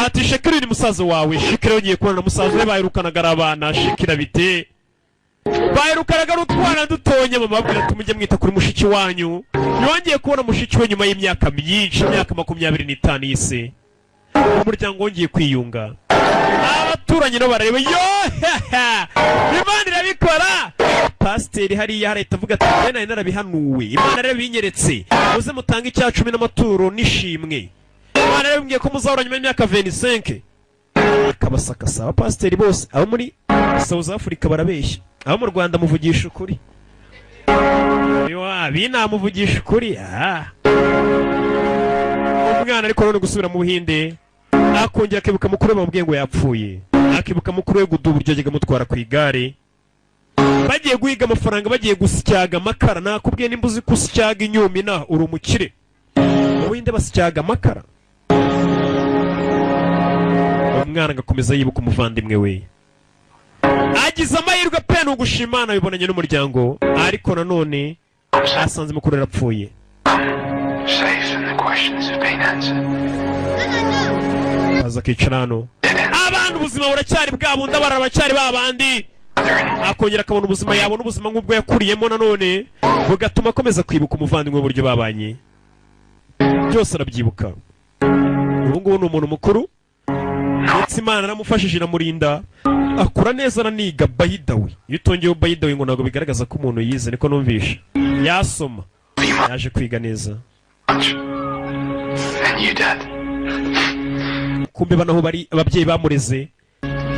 Ati Shekira ni musaza wawe. Shekira yongeye kubona na musaza we, bahirukanaga ari abana. Shekira bite? Bahirukanaga ari utwana dutonye. Mama abwira ati mujye mwita kuri mushiki wanyu. Yongeye kubona mushiki we nyuma y'imyaka myinshi, imyaka 25 y'ise. Umuryango wongeye kwiyunga. abaturanyi no barareba yo Imana irabikora. Pasiteri hariya harahita avuga ati njye nari narabihanuwe, Imana yarabinyeretse, muze mutange icya 10 n'amaturo n'ishimwe. Imana yarabwiye ko muzahora nyuma y'imyaka 25. Akabasakasa abapasiteri bose abo muri South Africa barabeshya, abo mu Rwanda muvugisha ukuri. Binamuvugisha ukuri. Umwana ariko none gusubira mu Buhinde akongera akibuka mukuru we bamubwiye ngo yapfuye, akibuka mukuru we gudu buryo yajyaga mutwara ku igare, bagiye guhiga amafaranga, bagiye gusyaga amakara. Nakubwiye nimba uzi kusyaga inyuma ina uri umukire. Mu Buhinde basyaga amakara. Umwana agakomeza yibuka umuvandimwe we, agize amahirwe pe no gushimana bibonanye n'umuryango, ariko nanone asanze mukuru yarapfuye. Aza kicarano abantu ubuzima buracyari bwa bundi, abara bacyari babandi, akongera akabona ubuzima yabona ubuzima nk'ubwo yakuriyemo, nanone bugatuma akomeza kwibuka umuvandimwe w'uburyo babanye. Byose arabyibuka. Ubu ngubu ni umuntu mukuru, ndetse Imana aramufashije iramurinda, akura neza araniga bayidawe. Iyo utongeyeho bayidawe ngo ntabwo bigaragaza ko umuntu yize, niko numvisha. Yasoma, yaje kwiga neza. Kumbe banaho bari ababyeyi bamureze,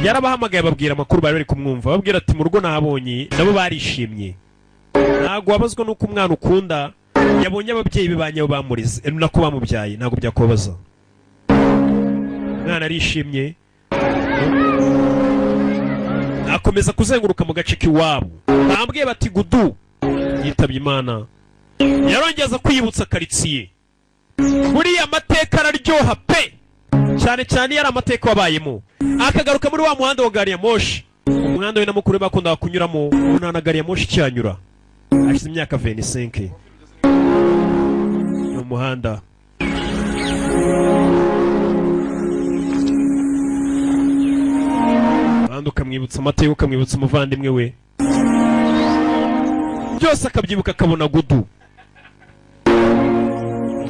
yarabahamagaye babwira amakuru bari kumwumva, babwira ati mu rugo nahabonye, nabo barishimye. Ntabwo wabazwa nuko umwana ukunda yabonye ababyeyi bibanye bamureze nako bamubyaye, ntabwo byakubabaza. Umwana arishimye, akomeza kuzenguruka mu gace k'iwabo. Bambwiye bati gudu yitabye Imana. Yarongeza kwiyibutsa karitsiye. Buriya amateka araryoha pe, cyane cyane yari amateka wabayemo. Akagaruka muri wa muhanda wa gari ya moshi, umuhanda we na mukuru bakundaga kunyuramo, nta na gari ya moshi cyanyura. Hashize imyaka 25 mu muhanda. Bandi ukamwibutsa amateka, ukamwibutsa umuvandimwe we, byose akabyibuka, akabona gudu,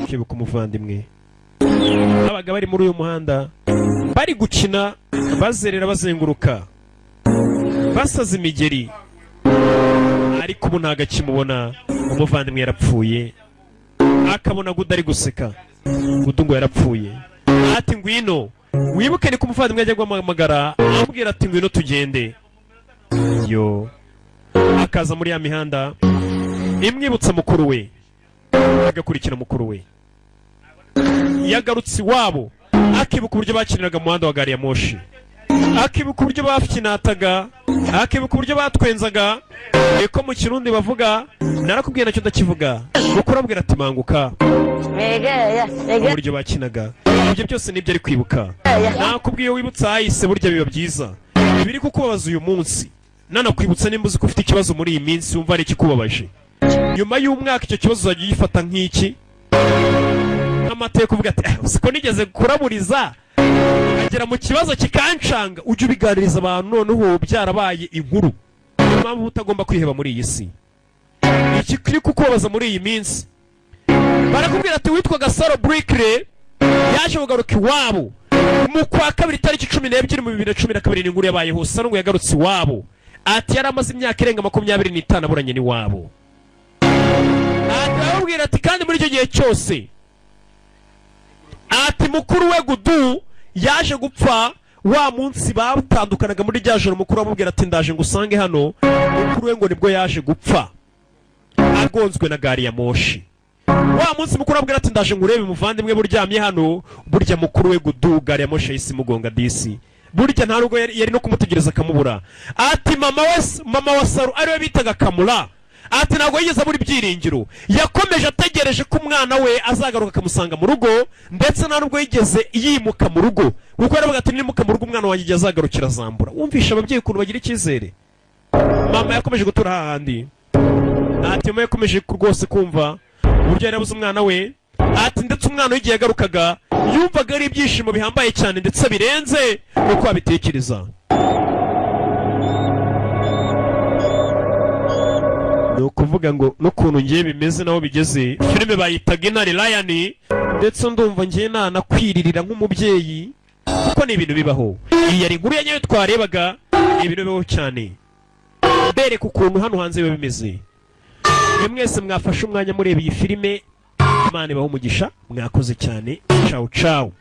akibuka umuvandimwe. Abaga bari muri uyu muhanda bari gukina, bazerera, bazenguruka, basaza imigeri, ariko ubu ntago akimubona umuvandimwe yarapfuye. Akabona gudu ari guseka, gudu ngo yarapfuye. Ati ngwino wibuke ni ko umuvandimwe ajya guhamagara, amubwira ati ngwino tugende. Yo akaza muri ya mihanda imwibutsa mukuru we, agakurikira mukuru we. Yagarutse iwabo, akibuka uburyo bakiniraga mu muhanda wa gari ya moshi, akibuka uburyo bafinataga, akibuka uburyo batwenzaga. Eko mu Kirundi bavuga, narakubwiye nacyo ndakivuga, mukuru abwira ati manguka, uburyo bakinaga. Ibyo byose nibyo ari kwibuka. Nakubwiye wibutsa ahise burya biba byiza. Biri kukubabaza uyu munsi, nanakwibutsa nimba uzi ko ufite ikibazo muri iyi minsi wumva ari ikikubabaje, nyuma y'umwaka icyo kibazo uzajya uyifata nk'iki, nk'amateka, uvuga ati siko nigeze kuraburiza agera mu kibazo kikancanga. Ujye ubiganiriza abantu, noneho byarabaye inkuru. Niyo mpamvu utagomba kwiheba muri iyi si. Iki kiri kukubabaza muri iyi minsi, barakubwira ati witwaga Saro Brickley yaje kugaruka iwabo mu kwa kabiri tariki 12 mu 2012. Ni inkuru yabayeho. Saro ngo yagarutse iwabo, ati yari amaze imyaka irenga 25 aburanye n'iwabo. Arababwira ati kandi muri icyo gihe cyose, ati mukuru we gudu yaje gupfa wa munsi batandukanaga muri rya joro. Mukuru amubwira ati ndaje ngusange hano. Mukuru we ngo nibwo yaje gupfa agonzwe na gari ya moshi. Wa munsi mukuru abwira ati ndaje ngurebe umuvandimwe buryamye hano. Burya mukuru we gudu gari ya moshi yisi mugonga disi, burya nta rugo yari no kumutegereza akamubura. Ati mama wa Saro ariwe bitaga Kamura, ati ntabwo yigeze abura ibyiringiro. Yakomeje ategereje ko umwana we azagaruka akamusanga mu rugo, ndetse nta nubwo yigeze yimuka mu rugo, kuko yaravuga ati nimuka mu rugo umwana wanjye azagarukira azambura. Wumvisha ababyeyi ukuntu bagira icyizere. Mama yakomeje gutura hahandi. Ati mama yakomeje rwose kumva uburyo yarabuze umwana we. Ati ndetse umwana w'igihe yagarukaga yumvaga ari ibyishimo bihambaye cyane, ndetse birenze uko abitekereza. Ni ukuvuga ngo n'ukuntu ngiye bimeze naho bigeze. Filime bayitaga Intare Lion, ndetse ndumva ngiye nanakwiririra nk'umubyeyi, ko ni ibintu bibaho. Iyi yari inkuru ya nyayo twarebaga, ibintu bibaho cyane. Bereka ukuntu hano hanze biba bimeze. Mwe mwese mwafashe umwanya mureba iyi filime, Imana ibahe umugisha, mwakoze cyane. Ciao ciao.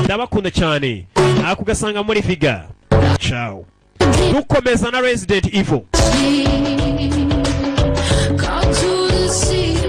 Ndabakunda cyane. Akugasanga muri Viga. Ciao. Dukomeza na Resident Evil. Come to the sea.